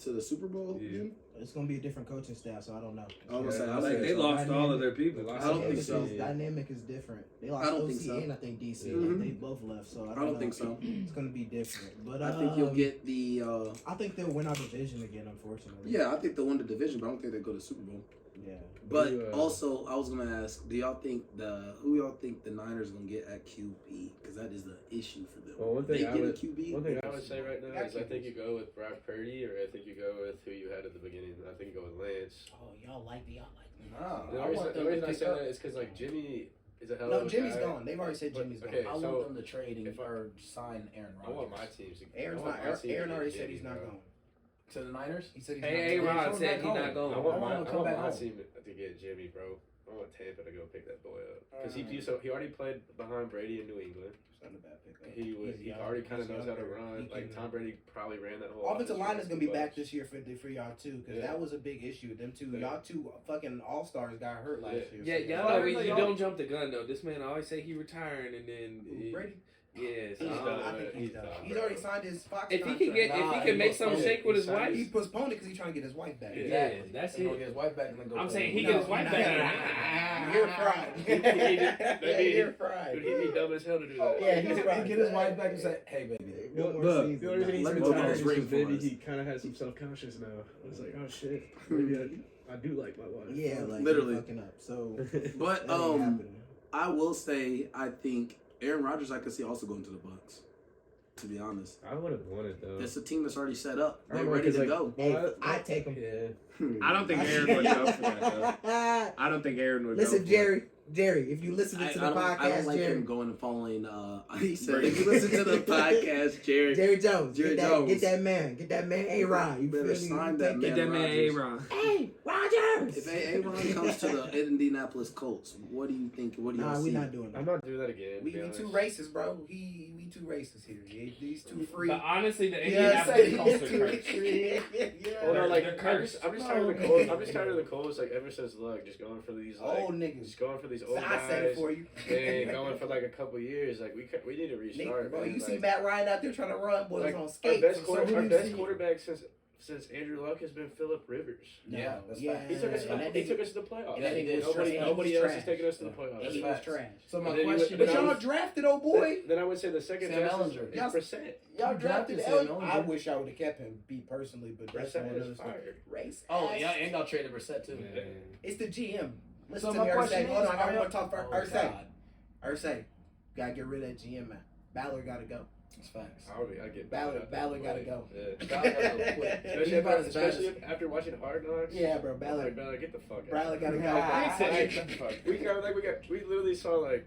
To the Super Bowl. Yeah. Jim? It's gonna be a different coaching staff, so I don't know. I was gonna say. I I think think they so. lost all of their people. I don't think so. Dynamic is different. They lost I don't OC think so. and I think DC. Mhm. They both left, so I I don't know. think so. It's gonna be different. But I think you'll get the. I think they'll win our division again. Unfortunately. Yeah, I think they'll win the division, but I don't think they go to the Super Bowl. Yeah. But You, also, I was gonna ask, who y'all think the Niners gonna get at QB? Because that is the issue for them. Well, one thing they I get would- a QB. one thing I would say right now is I think you go with Brock Purdy, or I think you go with who you had at the beginning. I think you go with Lance. Oh, y'all like me. Nah, The I want them reason to I pick say up. that is because like Jimmy is a hell No, of a Jimmy's guy. gone. They've already said But- Jimmy's okay, gone. I so want them to trade if I- or sign Aaron I Rodgers. want my teams to. Aaron's I want not. my team to Aaron get already said Jimmy, he's not bro. going. To the Niners. He said he's Hey, not going. Ron He's said coming he back not home. going. I I want want him to come my back home. team to get Jimmy, bro. I want Tampa to go pick that boy up because he already played behind Brady in New England. It's not a bad pickup. He He's young. already kind of He's knows how to younger. run. He Like can- Tom Brady probably ran that whole. Offensive line is gonna be back Bucs. this year for y'all too, because Yeah. that was a big issue. Them two, Yeah. y'all two fucking all stars got hurt last year. Yeah, so- y'all Well, know I you know don't jump the gun though. This man always say he retiring and then Who, Brady? yes. He's done. I think he's He's done. done, He's bro. already signed his Fox If he contract. can get, if Nah, he he can make was some fine. shake with his He signed wife, He postponed it because he's trying to get his wife back. Yeah, that's He's gonna it. get his wife back and then go. I'm play saying with he him. get his wife back. You're fried. You're fried. Dude, he'd be dumb as hell to do that. Yeah, He he's get right. his wife back and say, "Hey, baby." One more Look, season. the only reason he's Let me go get retired this is ring because for maybe us. he kind of has some self-conscious now. I was like, oh shit, maybe I do like my wife. Yeah, like Literally. fucking up. So But that ain't happening. I will say I think Aaron Rodgers I could see also going to the Bucks. To be honest, I would have won it though. it's a team that's already set up. I They're don't know, ready 'cause, to like, go. Hey, I take him. Yeah. I don't think Aaron would go for that though. I don't think Aaron would. Listen, go for Jerry, if you listen to the I don't podcast, like Jerry, him going and following. He said, if you listen to the podcast, Jerry, Jerry Jones, Jerry get Jones. that man, You A-Rod. better sign that it. man. Get that man Rodgers. Aaron. Hey, Rodgers. If Aaron comes to the Indianapolis Colts, what do you think? What do you Nah, see? we not doing I'm that. not doing that again. to We be too honest. racist, bro. We too racist here. These two free. But honestly, the Yeah, Indianapolis Colts are cursed. Well, no, like They're I'm cursed. just tired of the Colts. I'm just tired of the Colts. Like ever since Luck, just going for these like, Old niggas. just going for these old I said it guys. for you. And going for like a couple years. Like we need to restart. Nigga, bro, man. you see Like, Matt Ryan out there trying to run, boys like, on our skates. best, So quarter, who our you best see? quarterback since Andrew Luck has been Phillip Rivers. Yeah, that's yeah. fact. He took us. And that He nigga- took us to the playoffs. and that nigga was Nobody, trash. nobody He was else trash. is taking us to the Yeah. playoffs. And he was trash. So my And then you- question But then y'all is, drafted, old boy. Then I would say the second Sam best Ellinger. is Y'all- Brissett. Y'all drafted drafted Sam Elliott. Ellinger. I wish I would have kept him, be personally, but that's one Brissett of is those fired. race. oh yeah, and y'all traded Brissett too. Man. It's the GM. Listen So to my me, question Ursay. Hold is, on, I are want y'all- to talk for Oh, Ursay. God. Ursay, gotta get rid of that GM man. Ballard gotta go. It's facts. I get Ballard gotta go. Yeah. Ballard gotta go quick. Especially, He's about as bad as- especially after watching Hard Knocks. Yeah, bro. Ballard, Ballard get the fuck out. Ballard gotta go. We literally saw like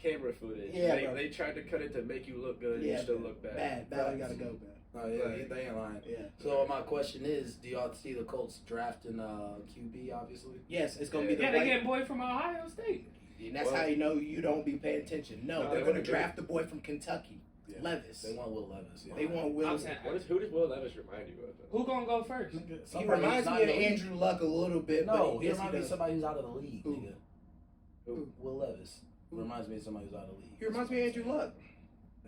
camera footage. Yeah, bro. They tried to cut it to make you look good. And Yeah, you still look bad. Bad. Ballard gotta go, man. Oh yeah, Right. they ain't lying. Yeah. So my question is, do y'all see the Colts drafting QB? Obviously. Yes, it's gonna be the Yeah, they right. get boy from Ohio State. And that's how you know you don't be paying attention. No, No, they're they gonna wanna draft the boy from Kentucky, Yeah. Levis. They want Will Levis. Yeah. They want Will. I'm saying, Who does Will Levis remind you of? Though? who gonna go first? He Somebody reminds who's not me of in the league. Andrew Luck a little bit. No, but he yes, reminds me of does. somebody who's out of the league. Who? Nigga. Who? Will Levis. Who? Reminds me of somebody who's out of the league. He reminds me of Andrew Luck.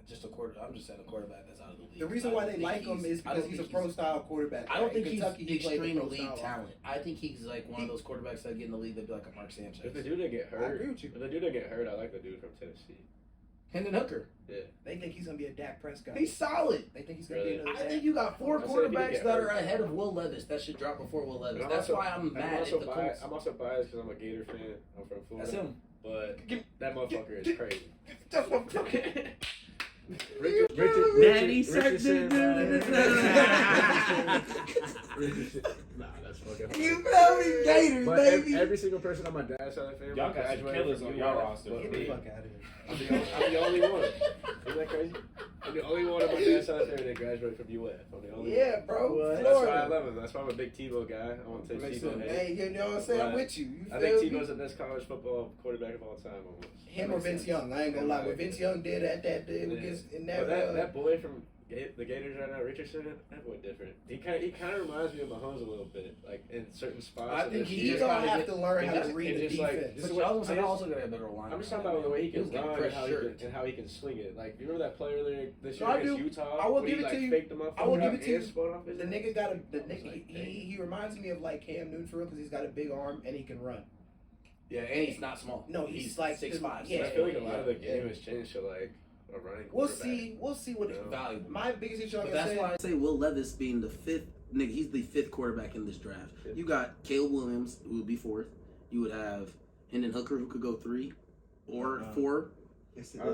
Just a quarter. I'm just saying a quarterback that's out of the league. The reason I why don't they think like him is I don't because he's a think pro style quarterback. I don't In think he's Kentucky, he played the extreme pro elite style talent. I think he's like one of those quarterbacks that get in the league that'd be like a Mark Sanchez. If the dude didn't get hurt, I agree with you. If the dude didn't get hurt, I like the dude from Tennessee. Hendon Hooker. Yeah. They think he's gonna be a Dak Prescott. He's solid. They think he's gonna Really? be another I Dak. think you got four I said he didn't quarterbacks get that hurt. are ahead of Will Levis that should drop before Will Levis. And That's also- why I'm mad at the Colts. I'm also biased because I'm a Gator fan. I'm from Florida. That's him. But that motherfucker is crazy. That's what I'm talking. Daddy Richardson. Richardson. Nah, that's fucking. You feel me, Gators, But baby. every single person on my dad's side of the family Y'all got some graduated killers from on y'all UF, roster. but Get the me. fuck out of here. I'm the only one. Isn't that crazy? I'm the only one on my dad's side of the family that graduated from UF. I'm the only Yeah, one. bro. That's why I Florida. love him. That's why I'm a big Tebow guy. I want to take Makes Tebow. sense. head. Hey, you know what I'm saying? I'm But with you. You I feel think me? Tebow's the best college football quarterback of all time, almost. Him or Vince Young. I ain't gonna lie. What Vince Young did at that day against in But that. that boy from the Gators right now, Richardson, that boy different. He kind of reminds me of Mahomes a little bit, like in certain spots. I of think this he He's year. just gonna gotta have get- to learn and how just- to read and the just, like, defense. this is But what- y'all also I just- also got a better line. I'm just talking about the way he can He was getting run pressed and shirt. how he can swing it. Like, you remember that player there this No, year I against do. Utah? I will where give he, it to like, you. faked the motherfucker I will give out it to and you. spun off his The ass. nigga got a. The I was nigga like, he reminds me of like Cam Newton for real because he's got a big arm and he can run. Yeah, and he's not small. No, he's like 6'5". yeah. I feel like a lot of the Yeah. game has changed to like a running. We'll quarterback. see. We'll see what. Yeah. Valuable. My biggest issue, like But I that's said, why I say Will Levis being the fifth nigga. He's the fifth quarterback in this draft. Yeah. You got Caleb Williams, who would be fourth. You would have Hendon Hooker, who could go 3 or 4.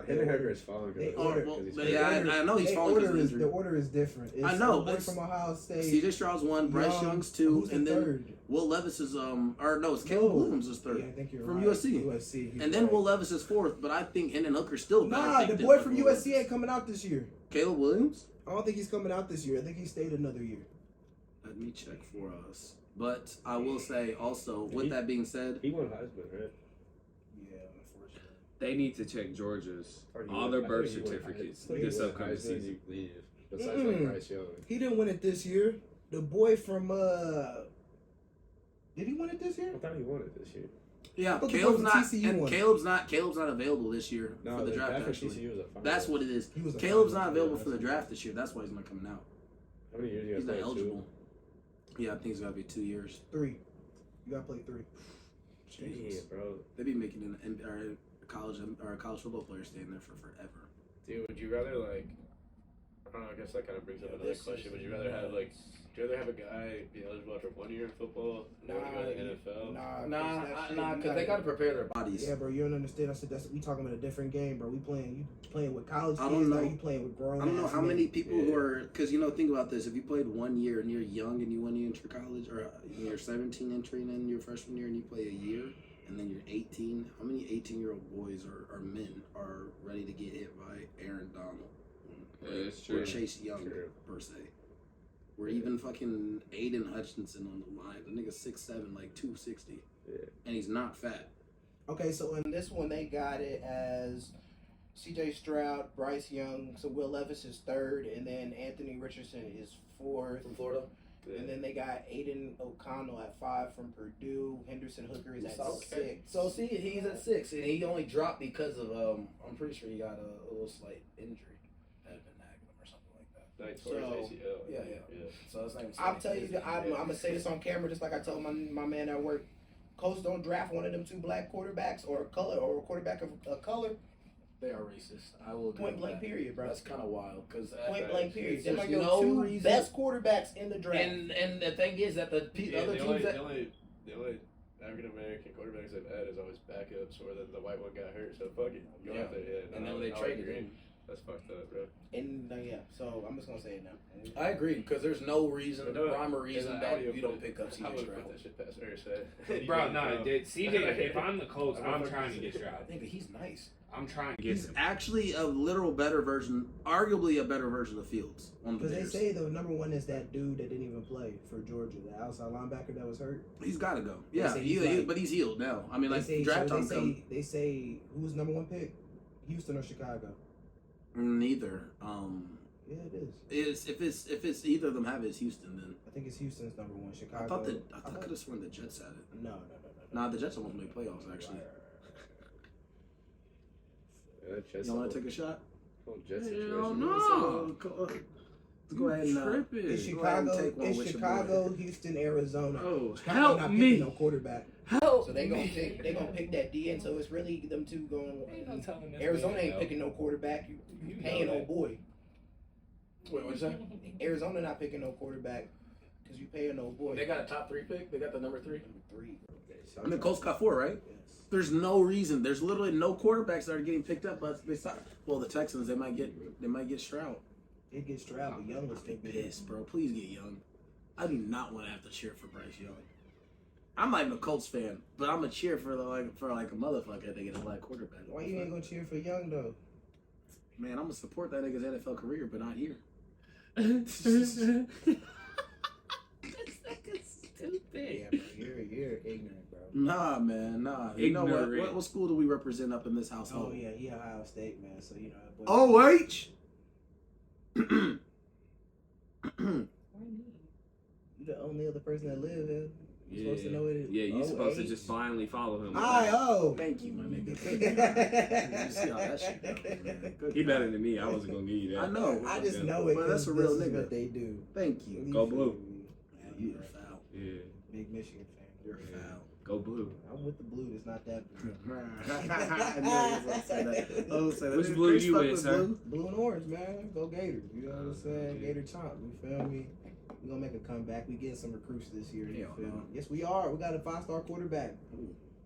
Hendon Hooker is falling They because order- Well, he's but crazy. yeah, I know he's They falling because order of is injury. the order is different. It's I know, the boy it's- from Ohio State. CJ Stroud's 1, Bryce Young, Young's 2, who's the and then third? Will Levis is or no, it's Caleb No. Williams is third. Yeah, I think you're From right. USC. USC. he's And then right. Will Levis is 4th, but I think Hendon Hooker's still better Nah, pick the than boy from Will USC Levis. ain't coming out this year. Caleb Williams? I don't think he's coming out this year. I think he stayed another year. Let me check for us. But I will say also, with that being said, He won Heisman, right? Yeah, unfortunately. They need to check Georgia's Or he all won- their I birth think he won certificates Heisman. this He won upcoming Heisman, season. you leave. Besides like Bryce Young. He didn't win it this year. The boy from did he win it this year? I thought he won it this year. yeah, But the Caleb's boy not from TCU and won. Caleb's not available this year No, for the draft. guy from Actually, TCU was a finalist. that's what it is. He was a Caleb's finalist, not available yeah, for the that's draft this year. That's why he's not coming out. How many years you He's guys not played? eligible. Yeah, I think it's got to be 2 years. 3. You gotta play 3. Jesus. Damn, bro. They be making a college football player staying there for forever. Dude, would you rather like? I don't know. I guess that kind of brings up another question. Would you rather have like? Would you rather have a guy be eligible after 1 year in football or go to the NFL? Nah, because they gotta prepare their body. Bodies. Yeah, bro, you don't understand. I said we talking about a different game, bro. You playing with college I kids, don't now know. you playing with grown. I don't know ass how men. many people Yeah. who are, because think about this. If you played 1 year and you're young and you want to enter college, or you're 17 entering in your freshman year and you play a year, and then you're 18, how many 18-year-old boys or men are ready to get hit by Aaron Donald? Yeah, it's Or true. Chase Young, True. per se. Or even fucking Aiden Hutchinson on the line. The nigga's 6'7", like 260. Yeah. And he's not fat. Okay, so in this one they got it as C.J. Stroud, Bryce Young, so Will Levis is 3rd, and then Anthony Richardson is 4th. From Florida. And then they got Aiden O'Connell at 5 from Purdue. Henderson Hooker is at Okay. 6. So see, he's at 6, and he only dropped because of I'm pretty sure he got a little slight injury that had been nagging him or something like that. Like towards So- ACL. Yeah. So that's not even. I'll tell you, I'm gonna say this on camera, just like I told my man at work. Coach don't draft one of them 2 black quarterbacks or a color or a quarterback of a color. They are racist. I will agree Point with blank that. period, bro. That's kind of wild because Point blank period. There's Them are your no 2 reason- best quarterbacks in the draft. and the thing is that the other teams the that only African American quarterbacks they've had is always backups, or then the white one got hurt. So fuck it, go Yeah. out there. Yeah, And then no, when they I traded agree. him. That's fucked up, bro. And yeah, so I'm just gonna say it now. I agree because there's no reason, But no, rhyme or reason in the that audio you don't footage, pick up I CJ would Stroud. put that shit past Ursa. Bro, no, CJ. If I'm the Colts, I'm trying to get Stroud. Nigga, he's nice. I'm trying to get He's him. actually a literal better version, arguably a better version of Fields on the Because they Bears. say the number one is that dude that didn't even play for Georgia, the outside linebacker that was hurt. He's got to go. They Yeah, say he's like- but he's healed now. I mean, like they say, draft so time comes. they say who's number one pick? Houston or Chicago? Neither. Yeah, it is. If it's either of them have it, it's Houston. Then I think it's Houston's number one. Chicago. I could have sworn the Jets had it. No. Nah, the Jets almost made playoffs actually. Jets You want to take a shot? Jets Hell situation. no. Let's go ahead and tripping. It's go ahead and Chicago. take one It's with your Chicago, boy. Houston, Arizona. Oh, Chicago help not me. picking no quarterback. Help So they gonna me. pick. They gonna pick that DN. So it's really them two going. Ain't no telling this Arizona man, ain't no. picking no quarterback. You You paying know old boy. Wait, what's that? Arizona not picking no quarterback because you paying old boy. They got a top 3 pick. They got the number 3. number 3. And the Colts got 4, right? Yes. There's no reason. There's literally no quarterbacks that are getting picked up. But well, the Texans they might get Stroud. It gets Stroud, but Young was I'd be thinking. pissed, bro. Please get Young. I do not want to have to cheer for Bryce Young. I'm not even a Colts fan, but I'm a cheer for a motherfucker if they get a black quarterback. Why you ain't gonna cheer for Young though? Man, I'm gonna support that nigga's NFL career, but not here. Yeah, bro, you're ignorant, bro. Nah, man, nah. You know what? Ignorant. What school do we represent up in this household? Oh yeah, he Ohio State man, so you know. That boy- OH. You the only other person that live here. You're supposed to know it. Yeah, you're supposed to OH. just blindly follow him. I-O. Thank you, my nigga. Thank you. You see how that shit goes, man. Good He God. better than me. I wasn't gonna give you that. I know. I just Yeah. know it But that's because a real this is nigga. what they do. Thank you. Go blue. Man, you are foul. Yeah, Big Michigan fan. You're foul. go blue. I'm with the blue. It's not that blue. I knew I was gonna say that. I was gonna say that. Which Did blue Chris you fuck with, with sir? blue? Blue and orange, man. Go Gators. You know what I'm saying? Yeah. Gator chomp. You feel me? We gonna make a comeback. We getting some recruits this year. You Hell feel no. me? Yes, we are. We got a 5-star quarterback.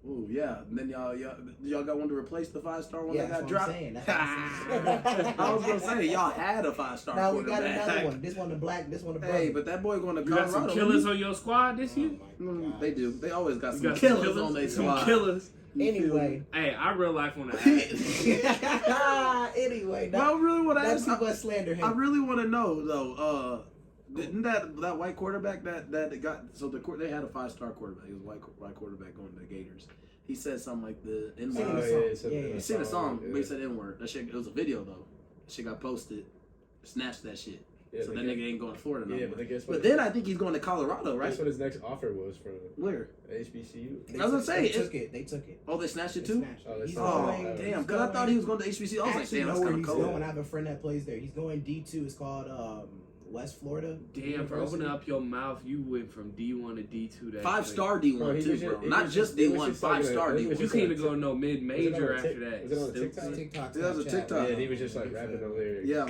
Ooh, yeah. And then y'all got one to replace the 5-star one Yeah, that got that's what dropped. I'm saying. That's what I'm saying. I was gonna say y'all had a 5-star Now we quarterback. got another one. This one the black. This one the Hey, brother. but that boy going to You got Colorado. some killers on your squad this year. Oh my God. They do. They always got You some got killers on their some squad. killers. You feel Anyway. Hey, I real life want to ask. Anyway, me? Well, I really want to that's ask. too much slander. I really want to know though. Didn't that white quarterback that got so they had a 5-star quarterback. He was a white quarterback going to the Gators. He said something like the N Sing word. the song. it's a- Yeah, yeah. He sang a song, yeah. but he said N word. That shit. It was a video though. That shit got posted. Snatched that shit. Yeah, So but that nigga ain't going to Florida no Yeah, more. but guess But what? then I think he's going to Colorado, right? Guess what his next offer was from Where? HBCU. I was gonna say, they took it. They took it. Oh, they snatched it They too. snatched it. Oh, they He's snatched Oh, going- it. damn! he's Because I thought going- he was going to HBC. I was like, Actually, damn, know that's where kind he's of cold. going. I have a friend that plays there. He's going D2. It's called West Florida. Damn, for University. opening up your mouth, you went from D1 to D2. That 5-star quick. D1 Bro, he too, was bro. just- he Not was just just- he was D1, just like 5-star a- he D1. was You just can't on even go to no Was it mid-major on a after tick- that. was it on a Stupid. TikTok? TikTok. Yeah, that was a Snapchat. TikTok. Yeah, and he was just like rapping the lyrics. Yeah.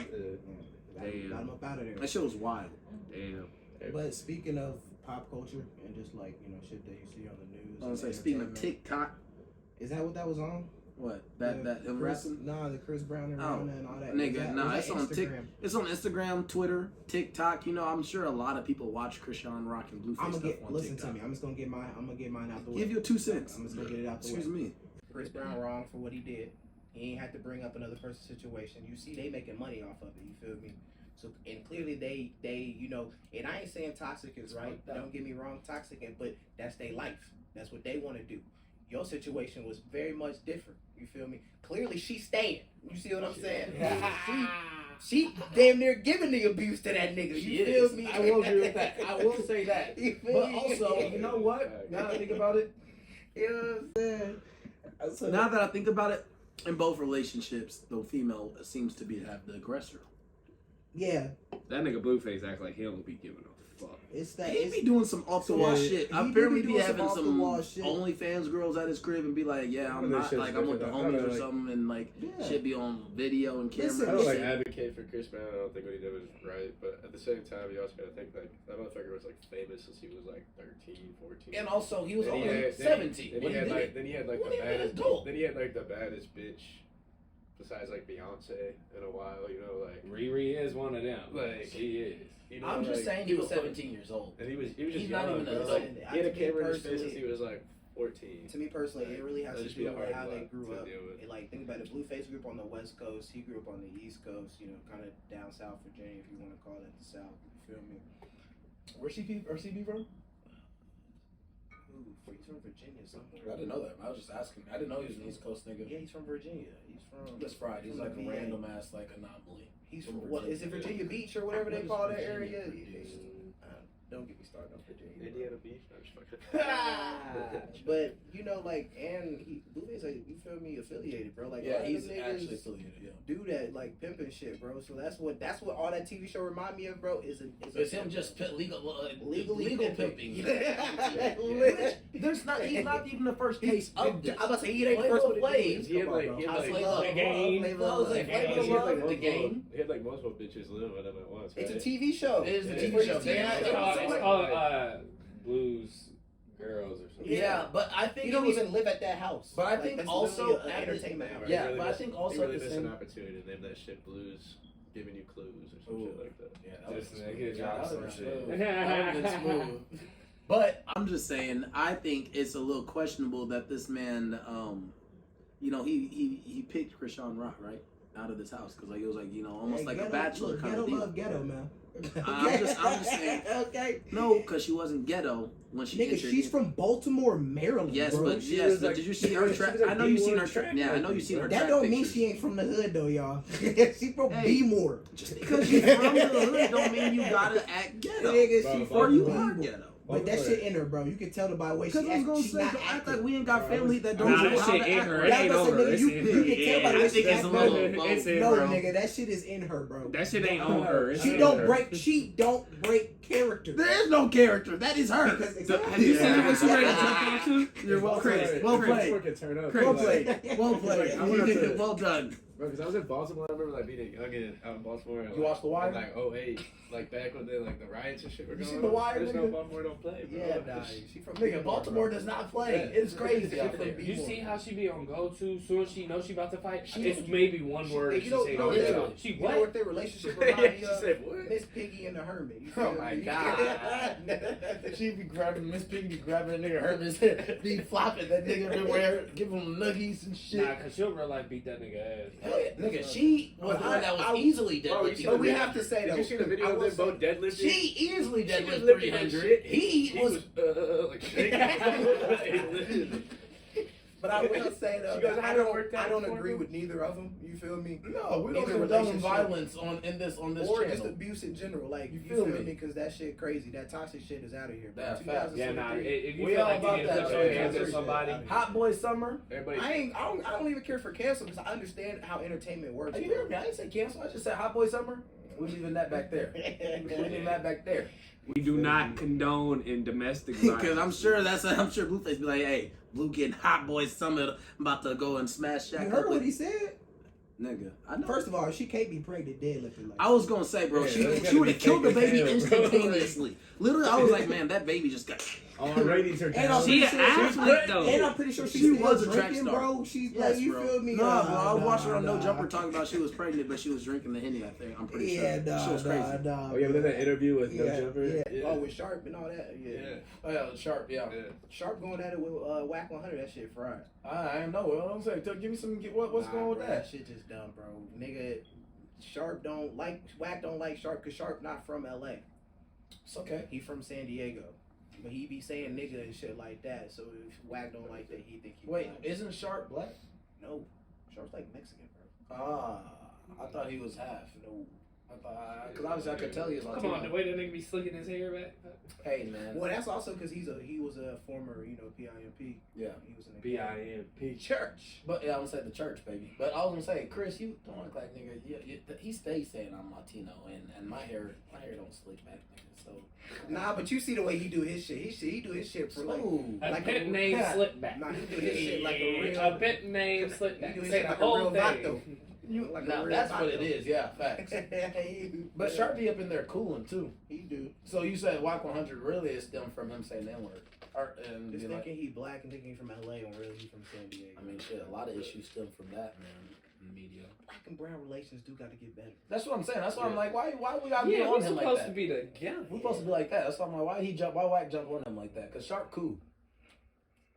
Got him up out of there. That shit was wild. Damn. But speaking of pop culture and just like shit that you see on the news. I was and say, speaking of entertainment, TikTok, is that what that was on? what that him Chris, rapping? nah, the Chris Brown and Oh, Rihanna and all that. nigga, Was that- nah, was it's that on Instagram? It's on Instagram, Twitter, TikTok. You know, I'm sure a lot of people watch Christian Rock and Blueface I'm gonna stuff get. on Listen TikTok. to me. I'm just gonna get mine out the way. Give your 2 cents. I'm just gonna get it out the Excuse way. me. Chris Brown wrong for what he did. He ain't had to bring up another person's situation. You see, they making money off of it. You feel me? So and clearly they and I ain't saying toxic is right. Don't get me wrong, toxic, but that's their life. That's what they want to do. Your situation was very much different. You feel me? Clearly she's staying. You see what I'm saying? she damn near giving the abuse to that nigga. She You feel is. me? I will agree with that. I will say that. You feel But me? also, you know what? Now that I think about it, You know what I'm saying? So, Now that I think about it, in both relationships, the female seems to have the aggressor. yeah, That nigga Blueface act like he don't be giving a fuck. it's that. He It's, be doing some off the wall Yeah, shit. he I do apparently be be doing some having some off-the-wall shit. OnlyFans girls at his crib and be like, yeah, I'm That not shit's like I'm with the different. homies or Like- something, and like Yeah. shit be on video and camera. Listen, I and don't like shit. advocate for Chris Brown. I don't think what he did was right, but at the same time, you also gotta think like that motherfucker was like famous since he was like 13, 14. and also he was Then he only had- 17 Then when he he had did like it. then he had like Well, the he was an baddest adult. then he had like the baddest bitch besides like Beyonce in a while. You know, like Riri is one of them. Like- she is. you know, I'm just like, saying he was 17 years old. and he was just he's young. not even bro. a- like, he had a to me camera in his face personally- since he was like 14. To me personally, it really has That'd to just be do a with hard how they lot grew to up. deal with. Like, think about it. Blueface grew up on the West Coast. He grew up on the East Coast. You know, kind of down South Virginia, if you want to call that the South. You feel me? Where's CB from? Ooh, he's from Virginia somewhere. I didn't know that. I was just asking. I didn't know he was an East Coast nigga. Yeah, he's from Virginia. He's from. That's fried. He's from like a VA. random ass like anomaly. He's from from what? Is it Virginia. Virginia Beach or whatever they What is call that Virginia area? produce? Don't get me started on Virginia. Indiana Beach. No, I'm just fucking. But you know, like, and Blueface, like, you feel me, affiliated, bro. Like, a Yeah, lot of he's them actually niggas affiliated. Yeah. do that, like pimping shit, bro. So that's what all that TV show remind me of, bro. Is It's him just legal legally pimping. Yeah. There's not. He's not even the first case of this. I was about to say he ain't the first one to do Flav. it. He had Come on, like, bro. he had I was like, like, The Game. Flavor Well, Love. it's like The Flavor Game. he had like Love, The Game. He had like multiple bitches live with him at once. It's a right? TV show. It is a Yeah. TV It's show. a They TV have- show. It's called Blues Girls or something. Yeah, but I think You it don't was. even live at that house. But I Like, think that's also literally an at the- entertainment house. Yeah, Really but I missed- think also he really at the missed same- an opportunity to name that shit Blues, giving you clues or some Ooh. shit like that. Yeah, that was This smooth. nigga Yeah, dropped that would've some been shit. smooth. That would've been smooth. But I'm just saying, I think it's a little questionable that this man, you know, he picked Krishan Rock, right? Out of this house. Because, like, it was like, you know, almost Hey, like a ghetto, bachelor look, kind ghetto of thing. love ghetto, man. I'm just saying. Okay. No, because she wasn't ghetto when she Nigga, entered she's in. from Baltimore, Maryland, Yes, bro. but She yes, was but like- did you see she her was track? a I know you seen B1 her track. track Yeah, I know athlete, you seen her bro. That track don't mean pictures. she ain't from the hood, though, y'all. she from Hey. B-more. Just because you're from the hood don't mean you gotta act ghetto. Nigga, Bro, she bro, from Or you B-more. are ghetto. But that shit in her, bro. You can tell by the way she Because I was acts. gonna She's say, not don't act acting. like we ain't got family that don't Nah, know that how shit to in act. her. right. It That's ain't what I on said, her. nigga. It's You in can her. tell by the way Yeah, she I acts, think bro. it's a little. It's in No, bro. nigga, that shit is in her, bro. That shit ain't on her. It's She in don't her. break. She don't break character. There is no character. That is her. Because Have you seen Yeah. what she ready to jump onto? You're well, Chris. Well played. Fucking turn up. Well Like, played. Well played. I wanna You did say- it. Well done. Bro, because I was in Baltimore, I remember like being a youngin out in Baltimore. And, You watched The Wire? In, like 08, like back when the riots and shit were You going seen on. The Wire, There's no nigga? Baltimore don't play, bro. Yeah, nah, she from Nigga, Baltimore bro. does not play. Yeah. It's crazy out there. You see how she be on go to soon as she knows she about to fight? She- It's maybe one word Hey, she you know, say you no. know, literally. She You know what? what their relationship Yeah, reminds me she of? said what? Miss Piggy and the Hermit. You Oh feel my me? God. She be grabbing Miss Piggy, be grabbing a nigga Herman's head, be flopping that nigga everywhere, give him nuggies and shit. Nah, cause she'll real life beat that nigga ass. Hell yeah, nigga, she was the one that was easily Bro, you deadlifting. see But the we video- have to say Did though. you see the I video of will them both say- deadlifting? She easily She was deadlifted lifting that 300. shit. He was. like shaking. But I will say though, She goes, that "I I don't don't, work I that don't for agree them." with neither of them. You feel me? No, we don't Neither condone relationship. violence on this Or channel. just abuse in general. Like, You you feel feel me? me? Because that shit crazy. That toxic shit is out of here, bro. That's facts. Yeah, nah. 2023. If you We feel all like you about need to that, put man. your Yeah, hands on that's somebody, Hot Boy Summer. Everybody. I don't even care for cancel because I understand how entertainment works. Are you hearing me? I didn't say cancel. I just said Hot Boy Summer. We're leaving that back there. We're leaving that back there. We do not condone in domestic Because violence. I'm sure Blueface be like, hey, Blue getting hot boy summit. I'm about to go and smash Shaq. You up heard what with- he said? Nigga, I know. First of all, she can't be pregnant deadlifting like I was gonna say, bro, Yeah, she that's she gotta would be have killed the fake as baby hell, bro. instantaneously. Literally, I was like, man, that baby just got. All ratings are And down. I'm She pretty an sure athlete though. And I'm pretty sure she's She still was a track drinking, star. bro. She's Yes, like, you bro. feel me? No, bro, I was watching her on No nah. Jumper talking about she was pregnant, but she was drinking the Henny. I think I'm pretty Yeah, sure. She was crazy. nah. Oh yeah, but then that interview with No Yeah, Jumper. yeah. Oh, with Sharp and all that. Yeah. Yeah. Oh yeah, Sharp. Yeah. Yeah. Sharp going at it with Whack 100. That shit fried. I ain't know. What I'm saying. Give me some. What's Nah, going with bro, that? shit just dumb, bro. Nigga, Sharp don't like Whack. Don't like Sharp because Sharp not from LA. It's okay. He from San Diego. But he be saying nigga and shit like that. So if Whack don't like that, he think he Wait, black. isn't Sharp black? No, Sharp's like Mexican, bro. Ah, I thought he was half. No, I thought because obviously I could tell he was Come on, Latino. the way that nigga be slicking his hair back. Hey man. Well, that's also because he was a former PIMP. Yeah. He was in the B-I-M-P. Church. But yeah, I'm gonna say the church, baby. But I was gonna say, Chris, you don't look like nigga. He stays saying I'm Latino, and my hair don't slick back, nigga. So Nah, but you see the way he do his shit. He do his shit for like. smooth. A Like pet a- name yeah. slip back. Nah, he do his shit like a real. A pet name slip He back. do his Say shit the like a whole real vato. thing. You like Now a real that's what it vato. is. Yeah, facts. But Sharp be up in there cooling too. He do. So you said Wack 100 really is stem from him saying that word, and Just be like, thinking he black and thinking he from LA when really he from San Diego. I mean, shit, a lot of issues stem from that, man. media. Black and brown relations do got to get better. That's what I'm saying. That's why I'm Yeah. like, why we gotta be Yeah, on we're him like supposed that? to be together. We're supposed to be like that. That's why I'm like, why Wack jump on him like that? Cause Sharp cool.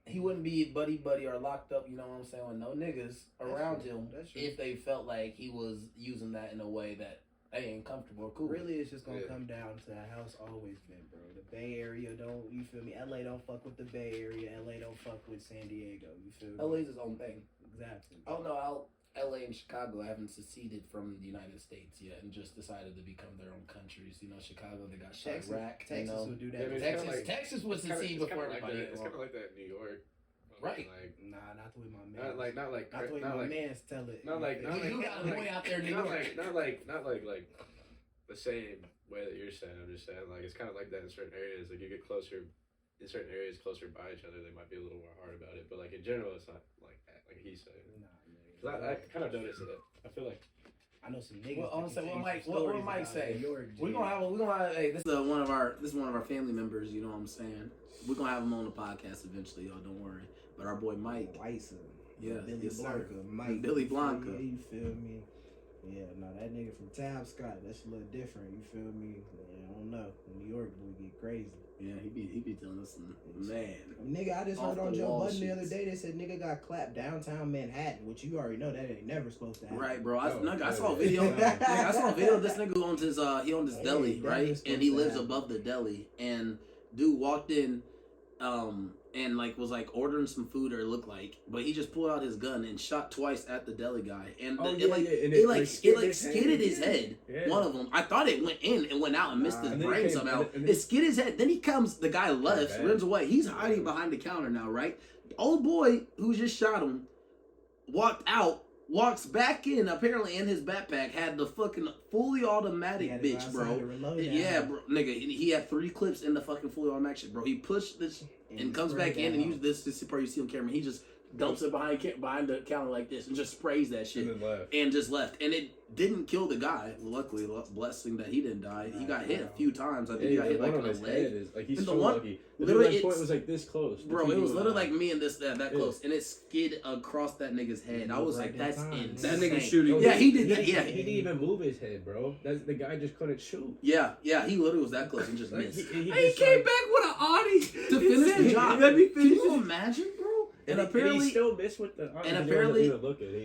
He wouldn't be buddy or locked up, you know what I'm saying, with no niggas around him That's true. if they felt like he was using that in a way that they ain't comfortable or cool. Really, it's just gonna Yeah. come down to how it's always been, bro. The Bay Area don't, you feel me? LA don't fuck with the Bay Area. LA don't fuck with San Diego. You feel me? LA's his own thing. Exactly. I don't know how LA and Chicago haven't seceded from the United States yet and just decided to become their own countries. You know, Chicago, they got Texas, Chirac. Texas you know. will do Yeah, that. I mean, Texas, Texas would It's kinda- secede it's before kinda like everybody. that. It's kind of like that in New York. Right. Like, Nah, not the way my man. not like not the way not my like man's tell it. not like- You not feel You me? got a boy out there in New not York. like the same way that you're saying. I'm just saying like it's kind of like that in certain areas. Like you get closer in certain areas closer by each other, they might be a little more hard about it. But like in general, it's not like that. Like he's saying. Nah, Cause I kind of noticed it. I feel like I know some niggas. Well, I'm that saying, can what tell you Mike- some what stories Mike about say? New York, We're G. gonna have hey, this This is one of our family members. You know what I'm saying? We're gonna have him on the podcast eventually, y'all. Don't worry. But our boy Mike, White son. Yeah, Billy yes, sir. Blanca. Mike. Billy you feel Blanca. me? You feel me? Yeah, no, that nigga from Tab Scott, that's a little different. You feel me? Yeah, I don't know. New York boy get crazy. yeah, he be telling us some man. Nigga, I just Off heard on the Joe wall Budden the other shits. day. They said nigga got clapped downtown Manhattan, which you already know that ain't never supposed to happen. Right, bro. I Oh, saw a yeah. video. Yeah. I saw a video of this nigga who owns his he owned his Hey, deli, that right? is And he supposed to lives happen. above the deli. And dude walked in, and like was like ordering some food or it looked like, but he just pulled out his gun and shot twice at the deli guy, and Oh, it yeah, like yeah, and it like skidded his skidded his head. head. Yeah. One of them, I thought it went in and went out and missed his And then it brain came- somehow. and then- It skidded his head. Then he comes, the guy left, bad. runs away. He's hiding behind the counter now, right? Old boy who just shot him walked out. Walks back in, apparently in his backpack had the fucking fully automatic He had to go bitch, outside bro. to reload Yeah, that. bro, nigga, he had 3 clips in the fucking fully automatic shit, bro. He pushed this and comes sprayed back in that and out. uses this part you see on camera. He just dumps it behind the counter like this and just sprays that shit And then left. and just left. And it didn't kill the guy. Luckily, blessing that he didn't die. He got hit a few times. I think he got the hit one like on on his the head leg. is like he's And the so one- lucky. The literally, dude point it's- was like this close. Bro, between it was you literally and like me and that Yeah. close, and it skid across that nigga's head. I was Right like, in that's time. insane. That nigga shooting. Yeah, he did that. He Yeah, didn't even move his head, bro. That's the guy just couldn't shoot. yeah, he literally was that close and just Like, missed. he He just, came like- back with an Audi To finish the job. Let me Can finish you it. imagine, bro? And he apparently, still missed with the. and apparently-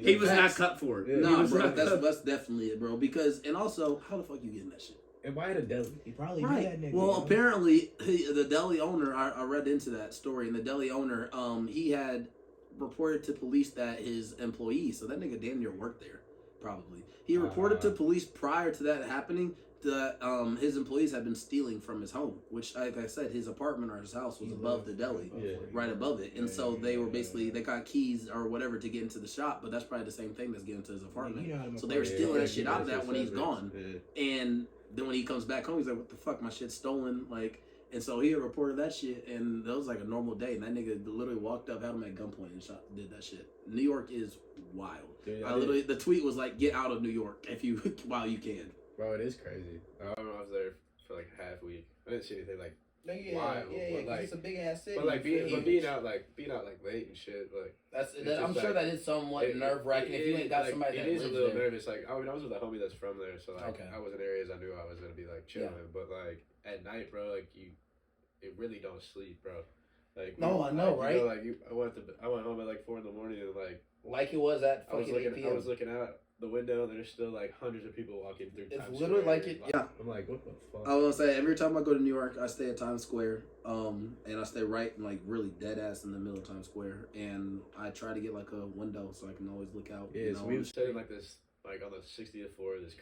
He was not Facts. cut for it. Yeah. nah, he was bro, not that's cut. definitely it, bro. Because and also, how the fuck you getting that shit? And why at a deli? He probably knew Right. that nigga. Well, yo. apparently, the deli owner, I read into that story, and the deli owner, he had reported to police that his employees, so that nigga damn near worked there, probably. He reported to police prior to that happening that his employees had been stealing from his home, which, like I said, his apartment or his house was He above lived the deli. Yeah. Right above it, and Yeah, so they were yeah, basically yeah. they got keys or whatever to get into the shop, but that's probably the same thing that's getting to his apartment. You know how them So they were apartments stealing are. that shit out of that when he's severance. gone. Yeah. And then when he comes back home, he's like, "What the fuck? My shit's stolen!" Like, and so he had reported that shit, and that was like a normal day. And that nigga literally walked up, had him at gunpoint, and did that shit. New York is wild. Dude, I literally, the tweet was like, "Get out of New York if you while you can." Bro, it is crazy. I remember I was there for like half a week. I didn't see anything like, No, yeah, Wild, yeah, but 'cause like- it's a big ass city. but like you feel me? being out like late and shit. Like That's It's I'm just sure like- that is somewhat it- nerve wracking if you ain't got like, somebody that it is lives a little there. nervous. Like I mean, I was with a homie that's from there, so like Okay. I was in areas I knew I was gonna be like chilling. But like at night, bro, like it really don't sleep, bro. Like No, I know, right? You know, like I went home at like 4 a.m. and like It was at I was fucking 8 looking, I p.m. was looking out the window, and there's still like hundreds of people walking through. It's Times literally Square, like it- Yeah. I'm like, what the fuck? I was gonna say every time I go to New York, I stay at Times Square, and I stay right like really dead ass in the middle of Times Square, and I try to get like a window so I can always look out. Yeah, you so know, we We stayed in like this, like on the 60th floor of this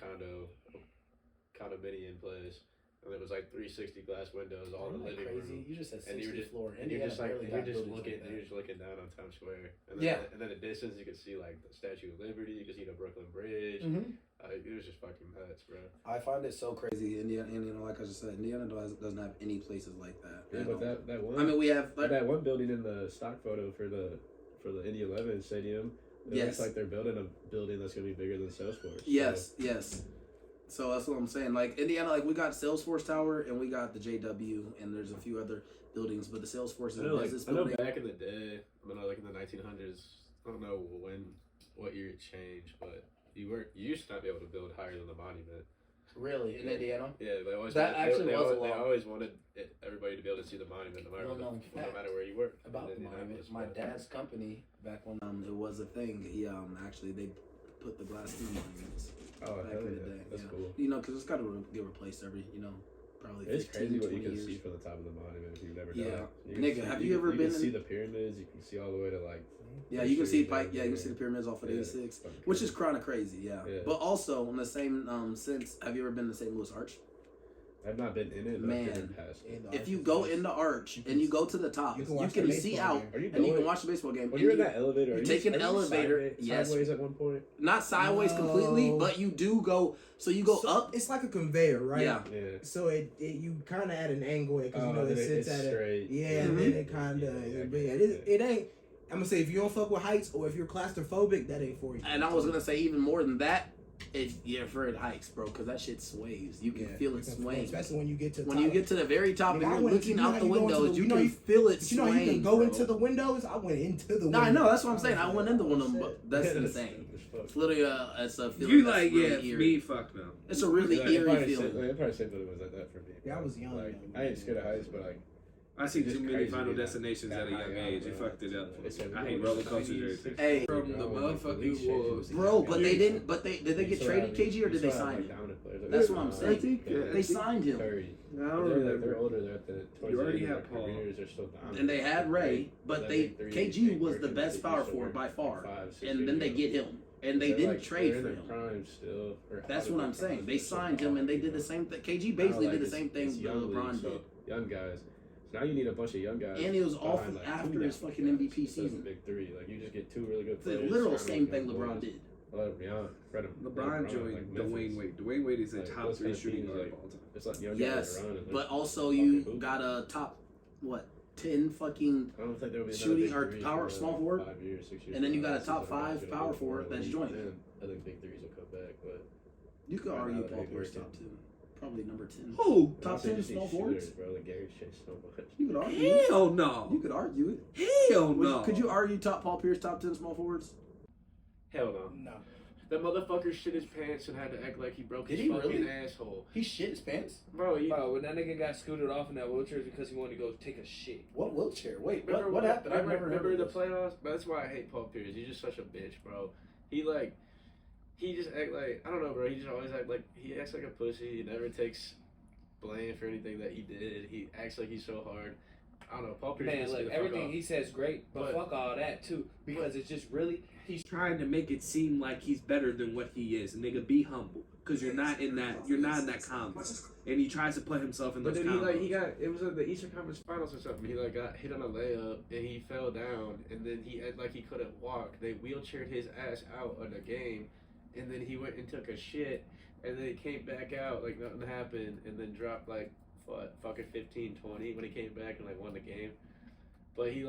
condominium place, and it was like 360 glass windows all in the Isn't that living crazy? room. You just said And 60th you were just, floor. and you're Indiana just like, barely and you're got just buildings looking, like and that. you're just looking down on Times Square, and then, Yeah. and then in the distance you could see like the Statue of Liberty, you could see the Brooklyn Bridge. Mhm. It was just fucking nuts, bro. I find it so crazy. crazy. Indiana, like I just said, Indiana doesn't have any places like that. Yeah, at but all. that one. I mean, we have like, that one building in the stock photo for the Indy 11 stadium. It Yes. looks like they're building a building that's gonna be bigger than Salesforce. yes. So that's what I'm saying. Like Indiana, like we got Salesforce Tower and we got the JW, and there's a few other buildings, but the Salesforce is I a know, like, business I know building. back in the day, I know like in the 1900s, I don't know when what year it changed, but you used to not be able to build higher than the monument. Really, in Indiana? Yeah, they always That actually they, was a always, they law. always wanted everybody to be able to see the monument, no matter, Well-known no fact matter where you were. About the And then monument, Indianapolis, my but- dad's company back when It was a thing. He actually they put the glass in the monuments Oh, back hell in the yeah. day. That's yeah. cool. You know, because it's got to get replaced every probably 15, It's crazy what 20 you can years. see from the top of the monument if you've never Yeah. done it. Nigga, have you ever you been can in- see the pyramids, you can see all the way to like Yeah, you can see Fisher, you can see the pyramids off of Yeah, 86, fucking which crazy. is kind of crazy. Yeah. Yeah. But also on the same sense, have you ever been to St. Louis Arch? I've not been in it, but Man. I've driven past it. If you go in the arch and you go to the top, You you can can, watch the see baseball out game. Are you and you going? can watch the baseball game. When and you're in you- that elevator, you are take an are elevator, yes. sideways at one point. not sideways completely, No. but you do go. So you go So up. It's like a conveyor, right? Yeah. Yeah. So it you kind of at an angle because you know then it sits it's at a straight. yeah, Mhm. and then it kind of it ain't. I'm gonna say if you don't fuck with heights or if you're claustrophobic, that ain't for you. And I was gonna say even more than that, if you're afraid of heights, bro, because that shit sways. You can Yeah, feel you it can- swaying. especially when you get to the When top. you get to the very top Nigga, and I you're went looking into- out the you know how you go into windows, the- you you know can you- feel it But you know swaying. you can go bro. into the windows. I went into the windows. No, I know. That's what I'm saying. I went into one of them, Oh, but that's Yeah, insane. that's fucked. It's literally it's a feeling. You that's like, really yeah, eerie. me, fuck no. It's a really Like, eerie probably feeling. It probably said that it was like that for me. Yeah, I was young, Like, young. I ain't scared of heights, but like, I seen It's too many crazy Final being that- Destinations that at a young high age. up, It bro. fucked it up. It's a- I hate roller coasters and everything. Hey, From the motherfucking wolves. bro, but they didn't. But did they get traded, KG, or did they sign him? That's what I'm saying. They signed him, Curry. I They're, don't like, remember. they're older. They're at the towards You the already end of have their Paul. careers. They're still dominant. and they had Ray, but That they big three, KG big was the Perkins, best they power used to forward by work far, 5, 6 and then they years get ago. him, and they They're, didn't like, trade they're for in him. their prime still, or That's out what of I'm their saying. prime, They they're still signed him, and they did dominant, the same thing. KG you know? basically Now, did the like, same thing it's young LeBron league, so did. young guys. So now you need a bunch of young guys. And he was off behind, like, after two his young fucking guys MVP instead of the season. big three. Like you just get two really good It's the players. literal surrounded same with thing young LeBron boys. did. LeBron joined like Dwayne Memphis. Wade. Dwayne Wade is a Like, top those 3 kind of shooting teams, guard like, of all time. It's like young Yes, guys around. but also fucking you hoop. got a top 10 fucking, I don't think there will be shooting another or big three power- for small forward. 5 years, 6 years and then you from got now. a top This is 5 gonna power be forward that's league. joined. Then I think big threes will come back, but you could Right now argue they're Paul Pierce working. top 2, probably number 10. Who? Top also 10 just small need forwards? shooters, bro. Like Gary Chase so much. You could argue. it. Hell no. You could argue it. Hell no. Could you argue Paul Pierce top 10 small forwards? Hell no. No. That motherfucker shit his pants and had to act like he broke Did his he fucking really? asshole. He shit his pants. Bro, Bro, when that nigga got scooted off in that wheelchair it's because he wanted to go take a shit. What wheelchair? Wait, remember what happened? I've never remember heard the of this. playoffs? But that's why I hate Paul Pierce. He's just such a bitch, bro. He just act like, I don't know, bro. He just always act like, he acts like a pussy. He never takes blame for anything that he did. He acts like he's so hard. I don't know. Paul Pierce Man, needs to look, get the fuck everything off. he says great, but But- fuck all that too. Because it's just really he's trying to make it seem like he's better than what he is. Nigga, be humble. Cause you're not in that combo. And he tries to put himself in But those then combos. it was at the Eastern Conference Finals or something. He got hit on a layup and he fell down and then he acted like he couldn't walk. They wheelchaired his ass out of the game, and then he went and took a shit, and then he came back out like nothing happened, and then dropped fucking 15-20 when he came back and won the game. But he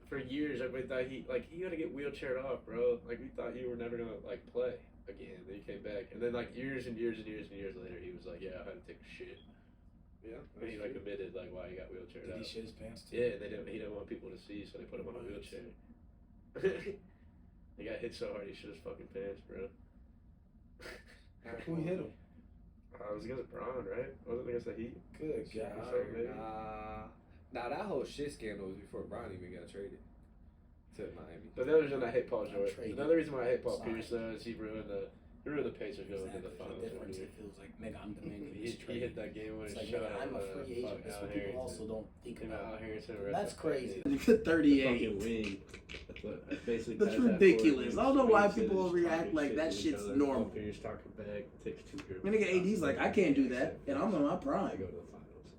for years everybody thought he gotta get wheelchaired off, bro. Like we thought you were never gonna play again. Then he came back, and then years and years and years and years later, he was like, "Yeah, I had to take a shit." Yeah, and he admitted why he got wheelchaired Did out. he shit his pants too? Yeah, he didn't want people to see, so they put him on a wheelchair. He got hit so hard he shit his fucking pants, bro. Who hit him? It was against Braun, right? Wasn't it against the Heat? Good Yeah, God. so maybe. Nah, that whole shit scandal was before Brown even got traded to Miami. But the other reason I hate Paul George. traded. Another reason why I hate Paul Sorry. Pierce though is he ruined the Pacers going to the finals. The difference, it feels like, nigga, I'm demanding He this trade. hit that game It's winning like, shot. nigga, I'm a free agent. That's what people also don't think Him out about. Harrison. That's crazy. You get 38. Fucking wing. That's what basically. That's has that ridiculous. forward I don't know wing, why swings, people just overreact talking like shit that to each shit's other. normal. Paul Pierce talking back, takes 2 here. I mean, nigga, AD's like, I can't do that, and I'm in my I prime. go to the finals.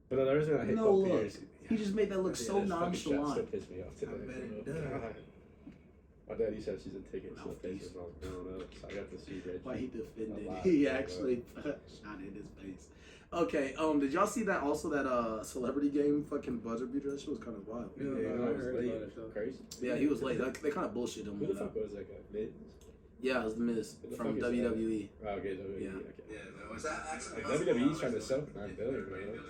But another reason I hate No, Paul look, Pierce. he just made that look Yeah, so this fucking shot still nonchalant. pissed me off today. I bet it bro. does. God. My dad used to have season tickets to the Mouthpiece. Pacers when I was growing up, so I got to see Reggie. Why he defended? a lot, He bro. actually shot in his face. Okay, did y'all see that also that celebrity game fucking buzzer beater? That shit was kind of wild. Yeah, I I was heard late. about it, though. Crazy. Yeah, he was late. They kind of bullshit him. Who the fuck was that guy? Mid? Yeah, it was The Miz What the from fuck is that? WWE. Oh, okay, WWE. Yeah. Okay. Like, WWE's trying to sell for $9 billion right now.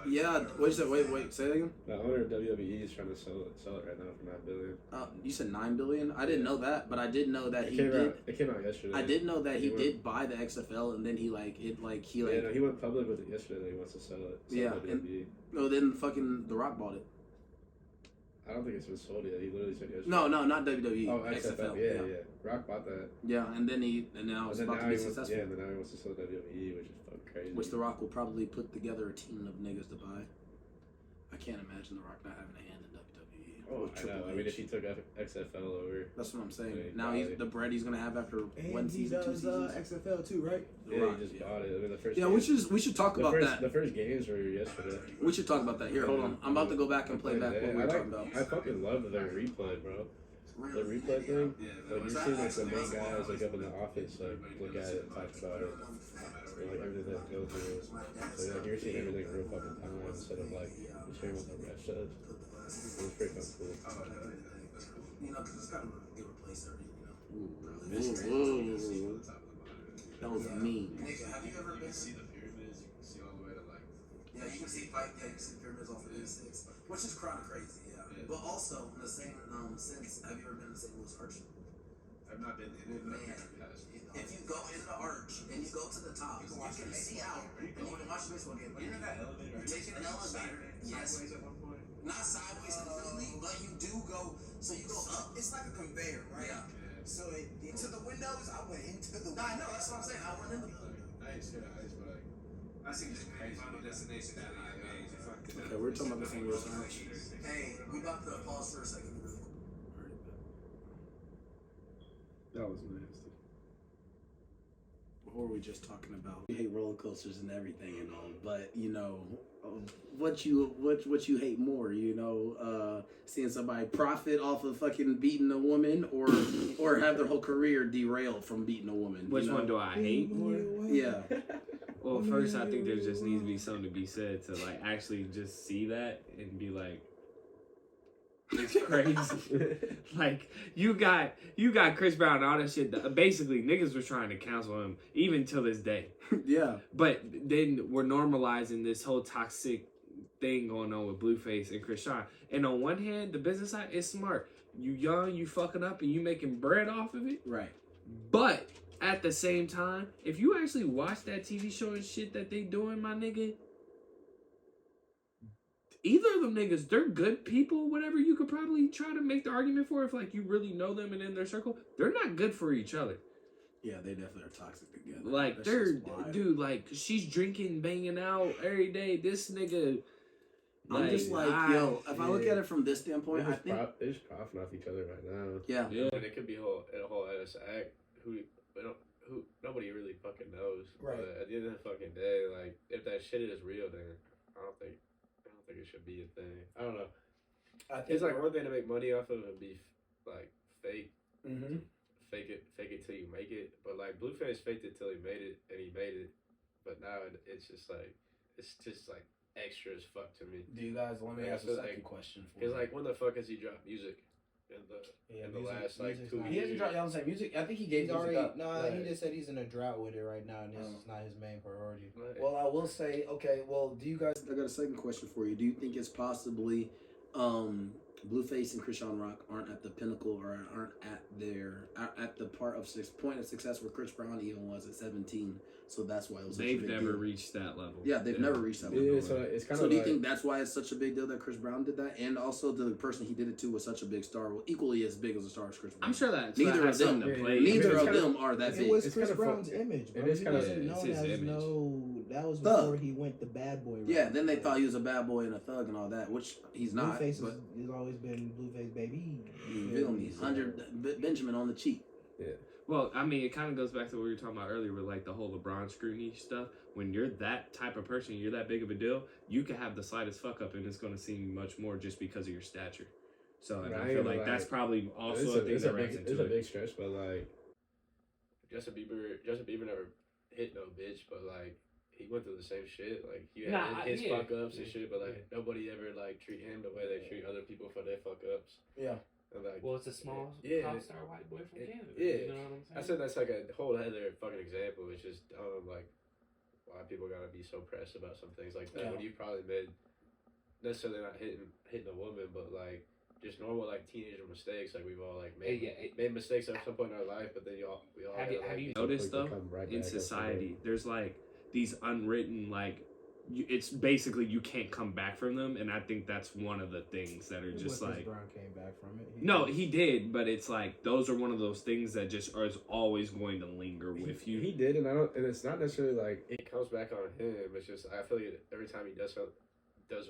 Yeah, what you said? Wait, say that again. The owner of WWE is trying to sell it right now for $9 billion. You said $9 billion. I didn't know that, but I did know that he did. It came out yesterday. I did know that he did buy the XFL, and then he he went public with it yesterday that he wants to sell it. Yeah, WWE. No, then fucking The Rock bought it. I don't think it's been sold yet. He literally said yesterday. No, not WWE. Oh, XFL. Yeah. Rock bought that. Yeah, and now it's about to be successful. Yeah, and then now he wants to sell WWE, which is fucking crazy. Which The Rock will probably put together a team of niggas to buy. I can't imagine The Rock not having a hand in WWE. Oh, I know. I mean, if he took XFL over. That's what I'm saying. Yeah, Now the bread he's gonna have after And one he season, 2 does seasons. XFL too, right? The Yeah, Rock, he just bought it. I mean, the first. Yeah, we should talk about that. The first games were yesterday. We should talk about that. Here, hold on. I'm about to go back and play back what we were talking about. I fucking love the replay, bro. The replay thing, like you're seeing like the main guys like up in the office like look at it and talk about it, and, like everything they go through. So like you're seeing everything in real fucking time instead of like just hearing what the ref says. It was pretty fucking cool. Ooh. That was mean. Nigga, have you ever been to see the pyramids? You can see all the way to like. Yeah, you can see pyramids off of E6, which is kind of crazy. Yeah. But also in the same sense, have you ever been to St. Louis Arch? I've not been in it. Man, if you go in the arch and you go to the top, you can see out and you can watch the baseball game. You're in that elevator. You're taking an elevator. Yes. Not sideways completely, but you do go. So you go up. It's like a conveyor, right? Yeah. So into the windows, I went into the. No, I know. That's what I'm saying. I went into the. Nice, but like, I see this final destination that I made. Okay, we're talking about the St. Louis Arch. Hey, we about to pause for a second. That was nasty. What were we just talking about? You hate roller coasters and everything and all, but you know, what you hate more? You know, seeing somebody profit off of fucking beating a woman, or have their whole career derailed from beating a woman. Which you know? one do I hate more? Yeah. Well, first I think there just needs to be something to be said to like actually just see that and be like, it's crazy. Like you got Chris Brown and all that shit. Basically, niggas were trying to cancel him even till this day. Yeah. But then we're normalizing this whole toxic thing going on with Blueface and Chris Sean. And on one hand, the business side is smart. You young, you fucking up, and you making bread off of it. Right. But at the same time, if you actually watch that TV show and shit that they doing, my nigga, either of them niggas, they're good people, whatever you could probably try to make the argument for if like you really know them and in their circle. They're not good for each other. Yeah, they definitely are toxic together. Like dude, like she's drinking, banging out every day. This nigga, I'm just like, yo, if I look at it from this standpoint, I think they're just profiting off each other right now. Yeah. And it could be a whole ass act. Who nobody really fucking knows. Right. But at the end of the fucking day, like if that shit is real, then I don't think it should be a thing. I don't know. I think It's like one thing to make money off of and be like fake. Mm-hmm. Fake it till you make it. But like Blueface faked it till he made it, and he made it. But now it's just like extra as fuck to me. Do you guys? Let me Yeah, ask a so, second like, question for Because you. like when the fuck has he dropped music in the last like 2 years? He hasn't dropped. Y'all saying music. I think he gave He's music already up. no. Right. He just said he's in a drought with it right now, and this is not his main priority. Right. Well, I will say, okay. Well, do you guys? I got a second question for you. Do you think it's possibly Blueface and Chrisean Rock aren't at the pinnacle or aren't at the point of success where Chris Brown even was at 17? So that's why it was such a they've big never deal. reached that level. Yeah, they've never reached that level. Yeah, so it's kind So of do you like, think that's why it's such a big deal that Chris Brown did that? And also the person he did it to was such a big star, well, equally as big as a star as Chris Brown. I'm sure that Neither has of them- something to yeah, play. Neither it's of kinda- them are that It big. was It's Chris kinda Brown's fun. image, bro. It is He kinda- wasn't it's known his as image. that was Thug. before he went the bad boy route. Yeah, then they thought he was a bad boy and a thug and all that, which he's not. Blueface But has always been Blueface baby. you feel me? 100 Benjamin on the cheek. Well, I mean, it kind of goes back to what we were talking about earlier with like the whole LeBron scrutiny stuff. When you're that type of person, you're that big of a deal, you can have the slightest fuck up and it's going to seem much more just because of your stature. So and I feel like that's probably also a thing that runs it's into a it. big stretch, but like Justin Bieber never hit no bitch, but like he went through the same shit. Like he had Nah, his yeah. fuck ups and shit, but like nobody ever like treat him the way they treat other people for their fuck ups. Yeah. And like, Well, it's a small Yeah. pop star white boy from Canada. Yeah. You know what I'm saying? I said that's like a whole other fucking example. It's just like why people gotta be so pressed about some things like that Yeah. when you probably made necessarily not hitting a woman, but like just normal like teenager mistakes. Like we've all like made made mistakes at some point in our life, but then we all Have you So noticed quick to though come right in back up to society, there's like these unwritten like. It's basically you can't come back from them, and I think that's one of the things that are just Chris like. Brown came back from it. No, he did, but it's like those are one of those things that just are always going to linger with you. He did, and and it's not necessarily like it comes back on him. It's just I feel like every time he does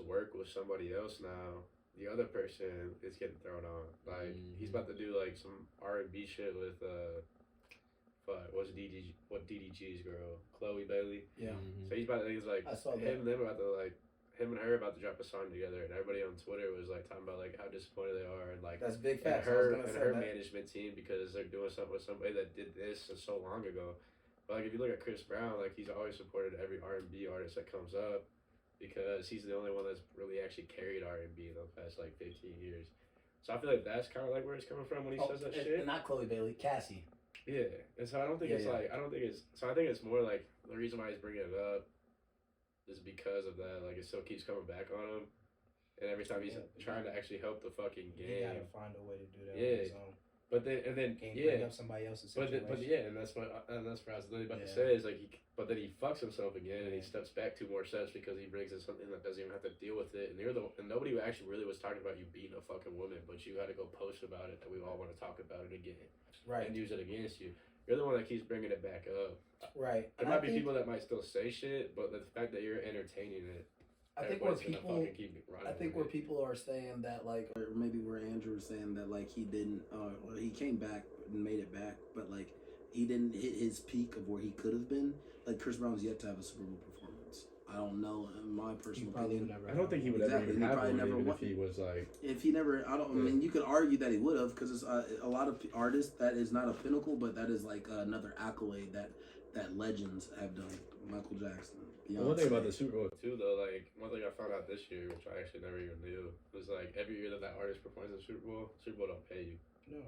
work with somebody else now, the other person is getting thrown on. Like he's about to do like some R&B shit with what's DDG's girl, Chloe Bailey. Yeah. So he's like I saw that. him and her about to drop a song together, and everybody on Twitter was like talking about like how disappointed they are, and like That's big and facts. I was her gonna and say her that. management team because they're doing something with somebody that did this so long ago. But like if you look at Chris Brown, like he's always supported every R&B artist that comes up because he's the only one that's really actually carried R&B in the past like 15 years. So I feel like that's kind of like where it's coming from when he says that shit. And not Chloe Bailey, Cassie. Yeah, and so I don't think Yeah, it's yeah. like I think it's more like the reason why he's bringing it up is because of that. Like it still keeps coming back on him, and every time he's trying to actually help the fucking You game. gotta find a way to do that Yeah. on his own. But then Can't yeah, bring up somebody else's but situation. yeah, and that's what I was literally about to Yeah. say is like but then he fucks himself again and he steps back 2 more steps because he brings in something that doesn't even have to deal with it, and and nobody actually really was talking about you beating a fucking woman, but you had to go post about it that we all want to talk about it again Right. and use it against you. You're the one that keeps bringing it back up. Right. There And might I be think, people that might still say shit, but the fact that you're entertaining it, I think where everybody's gonna people, fucking keep running I think with where it. people are saying that like, Or maybe where Andrew was saying that like he didn't well, he came back and made it back, but like he didn't hit his peak of where he could have been. Like Chris Brown's yet to have a Super Bowl performance. I don't know, in my He personal probably opinion. never. I don't think he would Exactly, ever even he have probably one, never even won. if he was like. If he never, I mean, you could argue that he would have, because it's a lot of artists that is not a pinnacle, but that is like another accolade that legends have done. Michael Jackson. The one thing about the Beyonce. Super Bowl, Too though, like one thing I found out this year, which I actually never even knew, was like every year that artist performs in the Super Bowl don't pay you. No.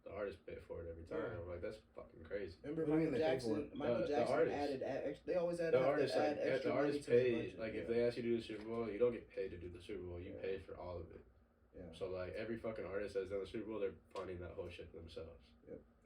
The artist pay for it every time. Yeah. I'm like, that's fucking crazy. Remember What do you Michael mean they pay for Jackson? it? Michael The Jackson artist. added. They always add The artist, like, extra the money artist to his paid. budget. Like, if they ask you to do the Super Bowl, you don't get paid to do the Super Bowl. You pay for all of it. Yeah. So like every fucking artist that's done the Super Bowl, they're funding that whole shit themselves.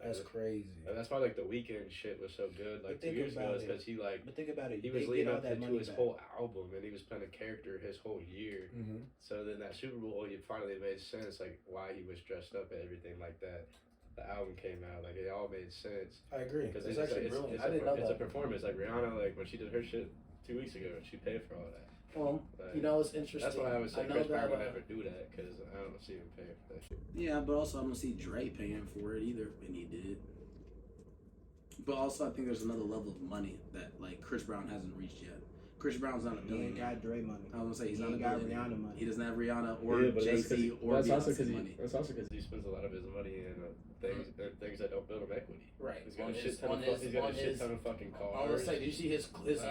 that's crazy. And that's why like the Weeknd shit was so good like But 2 think years ago, about is it. because he like But think about it. he they was get leading all up that to money his back. whole album, and he was playing a character his whole year. Mm-hmm. So then that Super Bowl, it finally made sense, like why he was dressed up and everything like that. The album came out, like it all made sense. I agree. Because It's actually brilliant. I didn't know it's a that. performance. Like Rihanna, like when she did her shit 2 weeks ago, she paid for all that. Well, Like, you know, it's interesting. that's why I would say know Chris Brown that, would never do that, because I don't see him paying for that shit. Yeah, but also I don't see Dre paying for it either, and he did. But also I think there's another level of money that like Chris Brown hasn't reached yet. Chris Brown's not a He ain't billionaire. got Dre money. I was gonna say he's He not a ain't got billionaire. Rihanna money. He doesn't have Rihanna or yeah, but Jay Z or Beyonce money. that's also because He spends a lot of his money in things that don't build him equity. Right. He's got On a shit his- ton on of his- he's got on a shit his- ton of fucking I was cars. gonna say, did you see his Like, his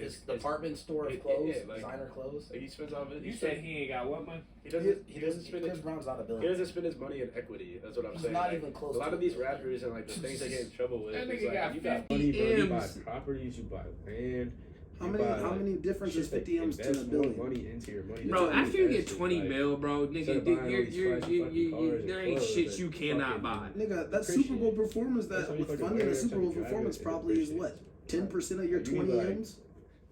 his department store of yeah, clothes, like- designer clothes? Like he spends all of it. You said he ain't got what money? He doesn't spend Chris it. Brown's not a He billionaire. doesn't spend his money in equity. That's what I'm He's saying. not Like, even close a lot to of these it. rappers and like the things they get in trouble with. That is nigga like, got you got 50 money, bro. You buy M's. properties, you buy land. How you many buy, how like, many difference is shit that 50 M's to a invest more billion? money into your money. Bro, That's after you get invested, 20 like, mil, bro, instead nigga, of buying all these flashy fucking cars there and ain't clothes shit that you cannot fucking- buy. Nigga, that Appreciate Super Bowl it. performance That's that why you with fucking funding a wear Super it, Bowl fucking drive performance it, and probably is appreciate what? it. 10% of your Like, you 20 like- M's?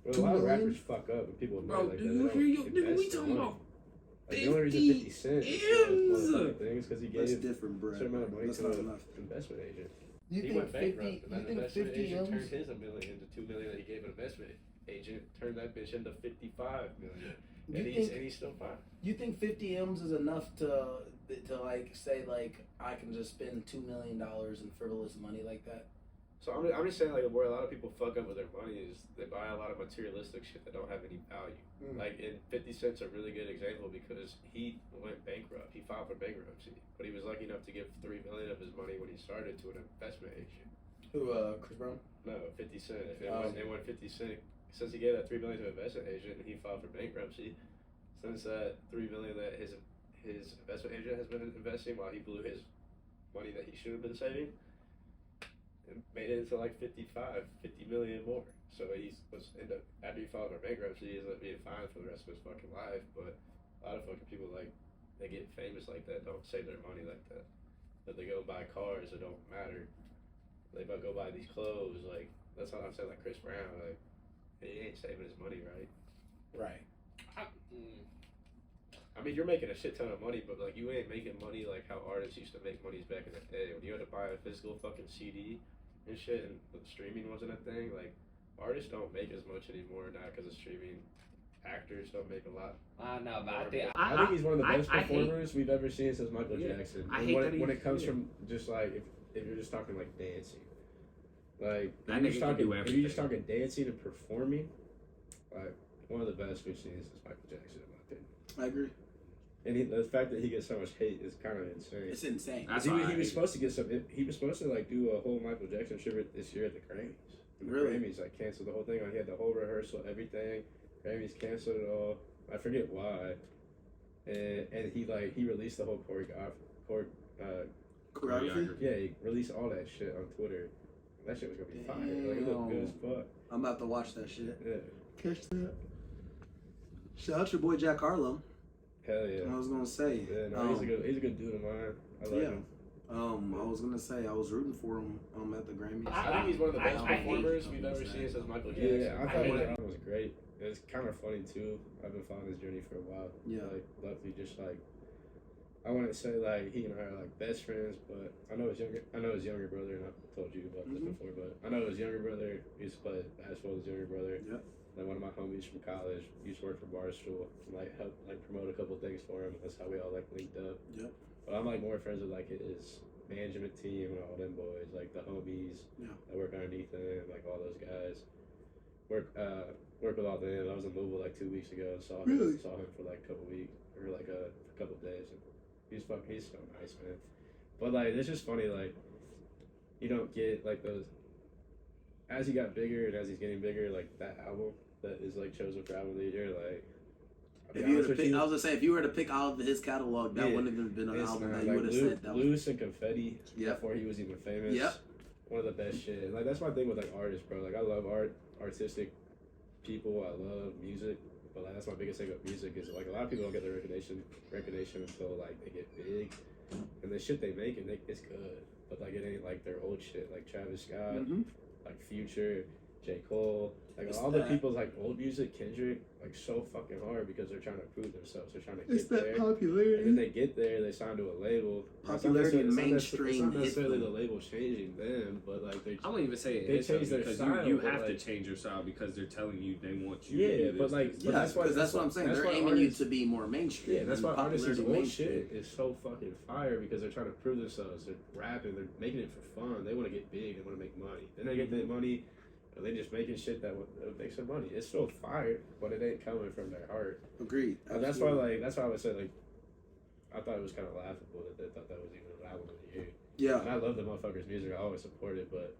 Bro, a 2 lot of million? rappers fuck up and people Bro, admit like do that. you They hear you? don't Nigga, we invest talking their about money. Like, the only reason 50 Cent is M's. one of the things because he That's gave different, a bro. certain amount of money That's to not an enough. investment agent. You he think went 50? bankrupt, and You that think investment 50 agent turned M's? his $1 million into $2 million that he gave an investment agent, turned that bitch into $55 million, You and think- he's still fine. You think 50 M's is enough to like say like I can just spend $2 million in frivolous money like that? So I'm just saying, like, where a lot of people fuck up with their money is they buy a lot of materialistic shit that don't have any value. Mm. Like, and 50 Cent's a really good example because he went bankrupt. He filed for bankruptcy, but he was lucky enough to give $3 million of his money when he started to an investment agent. Who? Chris Brown? No, 50 Cent. Oh. And when 50 Cent, since he gave that $3 million to an investment agent and he filed for bankruptcy, since that $3 million that his investment agent has been investing while he blew his money that he should have been saving. And made it into like 50 million more. So after he filed for bankruptcy, he ends up being fined for the rest of his fucking life. But a lot of fucking people, like, they get famous like that, don't save their money like that. But they go buy cars that don't matter. They go buy these clothes, like, that's what I'm saying, like Chris Brown, like, he ain't saving his money right. Right. I mean, you're making a shit ton of money, but like you ain't making money like how artists used to make money back in the day when you had to buy a physical fucking CD and shit, and streaming wasn't a thing. Like artists don't make as much anymore now because of streaming. Actors don't make a lot. No, but I think he's one of the best I hate- performers we've ever seen since Michael Jackson. I And hate when, that when he- it comes from just like if you're just talking like dancing, like That if you're nigga can do if you're just everything. talking dancing and performing, like one of the best we've seen since Michael Jackson, in my opinion. I agree. And the fact that he gets so much hate is kind of insane. It's insane. That's He why was I hate supposed to get some. He was supposed to like do a whole Michael Jackson tribute this year at the Grammys. And the Really? Grammys like canceled the whole thing. Like, he had the whole rehearsal, everything. Grammys canceled it all. I forget why. And he released the whole Choreography? yeah, he released all that shit on Twitter. That shit was gonna be fire. Like, it looked good as fuck. I'm about to watch that shit. Yeah. Catch that. Shout out your boy Jack Harlow. Hell yeah. I was gonna say. Yeah, no, he's a good dude of mine. I like Yeah. him. I was gonna say I was rooting for him at the Grammys. I think he's one of the best I hate- performers we've ever seen since Michael Jackson. Yeah, I I thought hate his it. album was great. It's kind of funny too. I've been following his journey for a while. Yeah. Like, luckily, just like, I wouldn't say like he and I are like best friends, but I know his younger brother, and I told you about this Mhm. before, but I know his younger brother used to play basketball with his younger brother. Yep. Then one of my homies from college used to work for Barstool and like help like promote a couple things for him. That's how we all like linked up. Yep. But I'm like more friends with like his management team and all them boys, like the homies Yeah. that work underneath him, like all those guys. Work with all them. I was in Louisville like 2 weeks ago. Saw Really? him for like a couple weeks or like a couple days. And he's so nice, man. But like it's just funny, like you don't get like those as he got bigger and as he's getting bigger, like that album that is like chosen for album of the year, like I'll be If you were honest to with pick, you, I was gonna say if you were to pick out of his catalog, that Yeah. wouldn't have been an it's album not, that you like, would have said that was. Loose and Confetti Yep. before he was even famous. Yep. One of the best shit. Like that's my thing with like artists, bro. Like I love artistic people. I love music, but like that's my biggest thing with music is like a lot of people don't get the recognition until like they get big, and the shit they make it's good, but like it ain't like their old shit like Travis Scott, Mhm. like Future, J. Cole, like It's all the that- people's like old music, Kendrick, like so fucking hard because they're trying to prove themselves. They're trying to It's get that there. And then popularity. they get there, they sign to a label. Popularity and It's mainstream not hit necessarily them. the label changing them, but like they. I wouldn't even say it They is though, change their because style, you but, have like- to change your style because they're telling you they want you to Yeah, do but this, like, this, but Yeah, that's why because that's what I'm saying. that's They're why aiming you artists- to be more mainstream. Yeah, that's and why artists' popularity old mainstream. shit is so fucking fire because they're trying to prove themselves. They're rapping, they're making it for fun. They want to get big, they want to make money. Then they get that money, and they just making shit that makes them money. It's still fire, but it ain't coming from their heart. Agreed. And that's why, I would say, like, I thought it was kind of laughable that they thought that was even an album of the year. Yeah. And I love the motherfucker's music. I always support it, but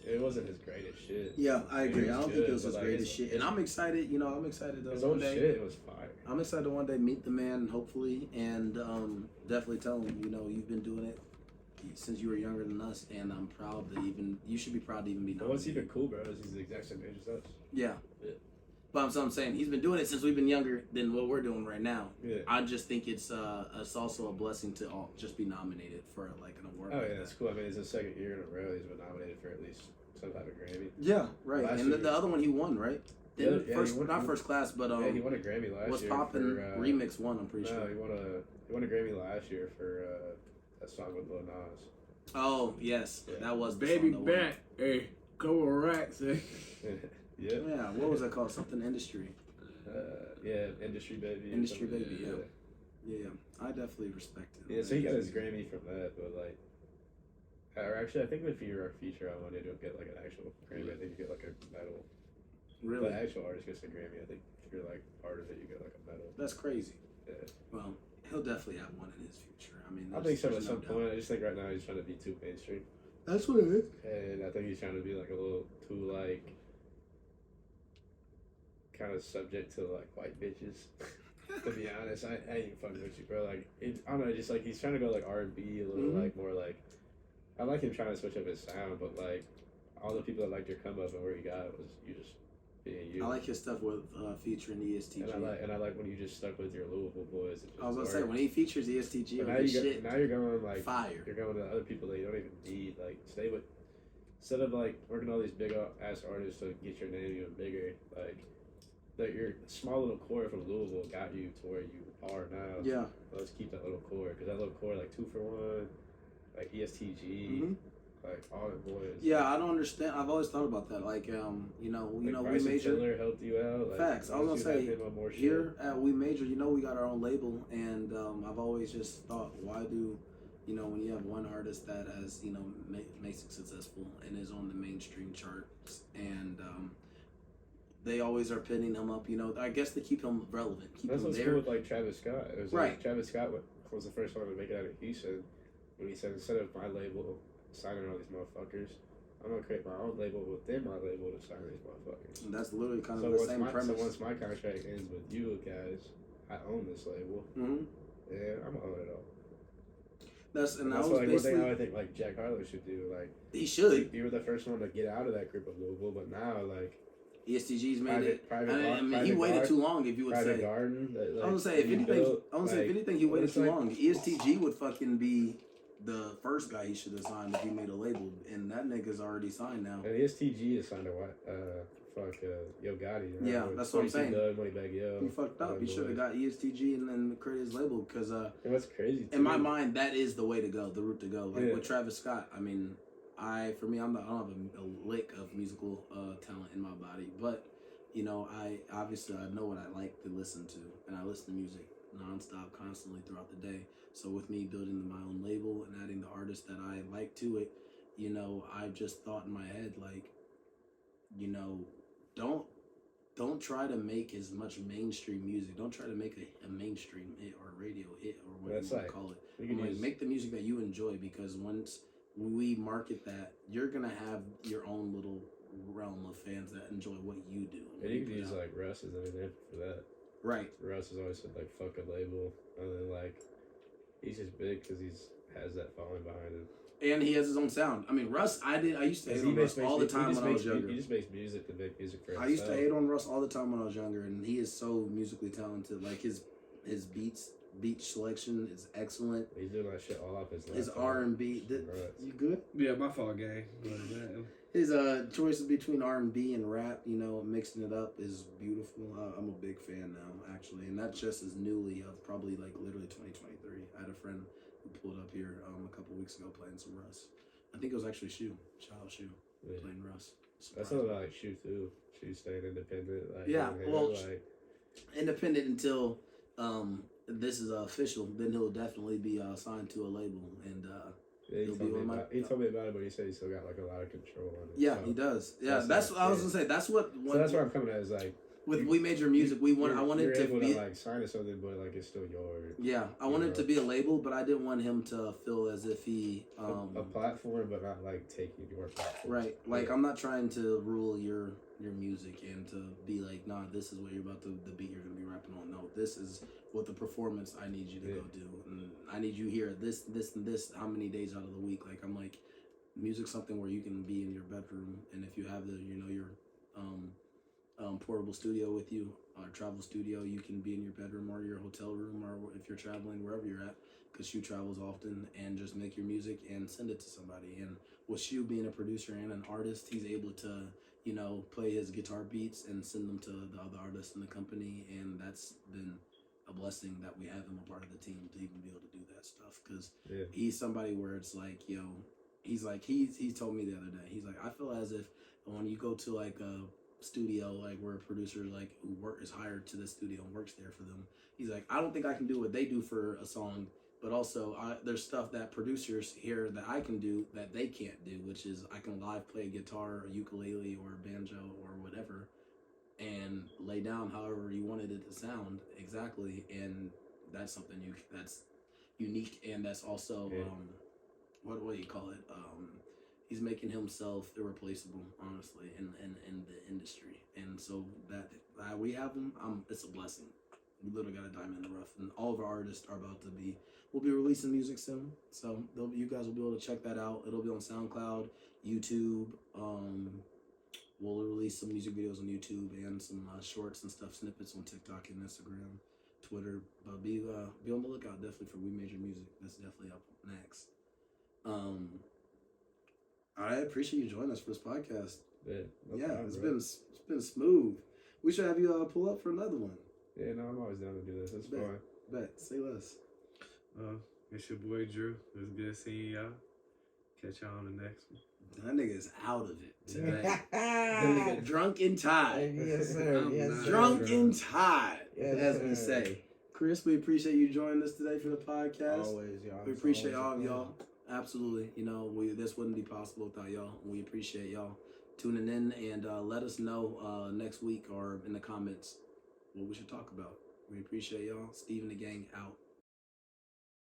it wasn't his greatest shit. Yeah, I agree. It I was don't think it good, was his but, like, greatest his- shit. And I'm excited, I'm excited His to one old day. shit was fire. I'm excited to one day meet the man, hopefully, and definitely tell him, you've been doing it since you were younger than us, and I'm proud that you should be proud to even be But what's nominated. even cool, bro, is he's the exact same age as us. Yeah. Yeah. But I'm saying he's been doing it since we've been younger than what we're doing right now. Yeah. I just think it's also a blessing to all just be nominated for like an award. Oh like yeah, that. that's cool. I mean, it's the second year in a row he's been nominated for at least some type of Grammy. Yeah, right. Last And year- the other one he won, right? Yeah, Didn't yeah, first, he won- not first class, but yeah, he won a Grammy last was year. popping for, remix one. I'm pretty No, sure. he won a Grammy last year for a song with Lil Nas. Oh yes, Yeah. that was the baby song that won. back, hey, couple racks, eh? Yeah. Yeah, what was that called? Something industry. Yeah, Industry Baby. or Industry something, Baby, yeah. I definitely respect it. Yeah, so he got his Grammy from that, but like, or actually, I think if you're a feature album, you don't get like an actual Grammy. I think you get like a medal. Really? The actual artist gets a Grammy. I think if you're like part of it, you get like a medal. That's crazy. Yeah. Well, he'll definitely have one in his future. I mean, I think so at there's no some doubt. point. I just think right now he's trying to be too mainstream, That's what it is. and I think he's trying to be like a little too like kind of subject to like white bitches. To be honest. Chris, I ain't fucking with you, bro. Like, I don't know, just like he's trying to go like R&B a little, like more like. I like him trying to switch up his sound, but like all the people that liked your come up and where you got it was you just being you. I like his stuff with featuring ESTG. And I like when you just stuck with your Louisville boys. I was gonna say when he features ESTG, now now you're going like fire. You're going to other people that you don't even need. Like stay with instead of like working all these big ass artists to get your name even bigger. Like that your small little core from Louisville got you to where you are now. Yeah. Let's keep that little core because that little core like 2 for 1. Like ESTG, like all the boys. Yeah, I don't understand. I've always thought about that. Like, you know, like we Bryson major. Tiller helped you out. Like, Facts. I was gonna say here shit. at We Major, you know, we got our own label, and I've always just thought, why do, you know, when you have one artist that has, you know, makes it successful and is on the mainstream charts, and they always are pinning him up. You know, I guess to keep him relevant, keep That's him what's there. cool with like Travis Scott. It was Right. Like, Travis Scott was the first one to make it out of Houston. When he said, instead of my label signing all these motherfuckers, I'm gonna create my own label within my label to sign these motherfuckers. And that's literally kind So of the same premise. So once my contract ends with you guys, I own this label. Yeah, I'm gonna own it all. That's was like one basically. thing I think like Jack Harlow should do. Like He should. You were the first one to get out of that group of Louisville, but now like ESTG's made it. Private I mean, he waited too long. If you would Private say. Garden. Like, I was gonna say if anything, he waited too like, long. ESTG would fucking be the first guy he should have signed if he made a label, and that nigga's already signed now. And ESTG is signed to what? Yo Gotti. Right? Yeah, that's what I'm saying. Moneybagg Yo. He fucked up. He should have got ESTG and then created his label because and what's crazy too, in my mind that is the way to go, the route to go. Like Yeah. with Travis Scott, I mean, I don't have a lick of musical talent in my body, but you know, I know what I like to listen to, and I listen to music nonstop, constantly throughout the day. So with me building my own label and adding the artists that I like to it, you know, I've just thought in my head like, you know, don't try to make as much mainstream music. Don't try to make a mainstream hit or a radio hit or whatever you want to call it. I'm like, make the music that you enjoy, because once we market that, you're gonna have your own little realm of fans that enjoy what you do. And you can use like Russ as an example for that. Right. Russ has always said like fuck a label, and then like he's just big because has that following behind him. And he has his own sound. I mean, Russ, I used to hate on Russ all the time when I was younger. He just makes music to make music for himself. I used to hate on Russ all the time when I was younger, and he is so musically talented. Like his beat selection is excellent. He's doing that shit all off his R&B. You good? Yeah, my fault, gang. His choices between R&B and rap, you know, mixing it up is beautiful. I'm a big fan now, actually, and that's just as newly of probably like literally 2023. I had a friend who pulled up here a couple weeks ago playing some Russ. I think it was actually Child Shoe, playing Russ. That's something I like Shoe too. Shoe staying independent. Like, yeah, well, like independent until this is official. Then he'll definitely be signed to a label, and yeah, he told me about it, but he said he still got like a lot of control on it. Yeah, he does. Yeah, that's what I was gonna say. That's what. So that's where I'm coming at. Is like with We Major Music, I wanted to be like sign to something, but like it's still yours. Yeah, I wanted it to be a label, but I didn't want him to feel as if he a platform, but not like taking your platform. Right. Like I'm not trying to rule your music and to be like, nah, this is what you're about to the beat you're gonna be rapping on. No, this is what the performance I need you to go do, and I need you here this and this how many days out of the week. Like I'm like, music's something where you can be in your bedroom, and if you have your portable studio with you, or travel studio, you can be in your bedroom or your hotel room, or if you're traveling wherever you're at, because Shu travels often, and just make your music and send it to somebody. And with Shu being a producer and an artist, he's able to, you know, play his guitar beats and send them to the other artists in the company, and that's been a blessing that we have him a part of the team to even be able to do that stuff, because he's somebody where it's like, yo, he's like, he told me the other day, he's like, I feel as if when you go to like a studio, like where a producer like who is hired to the studio and works there for them, he's like, I don't think I can do what they do for a song, but also there's stuff that producers here that I can do that they can't do, which is I can live play a guitar, a ukulele, or a banjo or whatever, and lay down however you wanted it to sound exactly, and that's something that's unique, and that's also what do you call it? He's making himself irreplaceable, honestly, in the industry, and so that we have him, it's a blessing. We literally got a diamond in the rough, and all of our artists are about to be. We'll be releasing music soon, so you guys will be able to check that out. It'll be on SoundCloud, YouTube. We'll release some music videos on YouTube and some shorts and stuff, snippets on TikTok and Instagram, Twitter. But be on the lookout definitely for We Major Music. That's definitely up next. I appreciate you joining us for this podcast. Yeah, It's been smooth. We should have you pull up for another one. Yeah, no, I'm always down to do this. It's Bet. fun. Bet. Say less. It's your boy Drew. It was good seeing y'all. Catch y'all on the next one. That nigga is out of it today. That Yes, nigga drunk and tied. sir. Yes, sir. Drunk and tied, Yes, as we sir. say. Chris, we appreciate you joining us today for the podcast. Always, y'all. We It's appreciate always a all of pleasure. y'all. Absolutely. This wouldn't be possible without y'all. We appreciate y'all tuning in, and let us know next week or in the comments what we should talk about. We appreciate y'all. Steve and the gang out.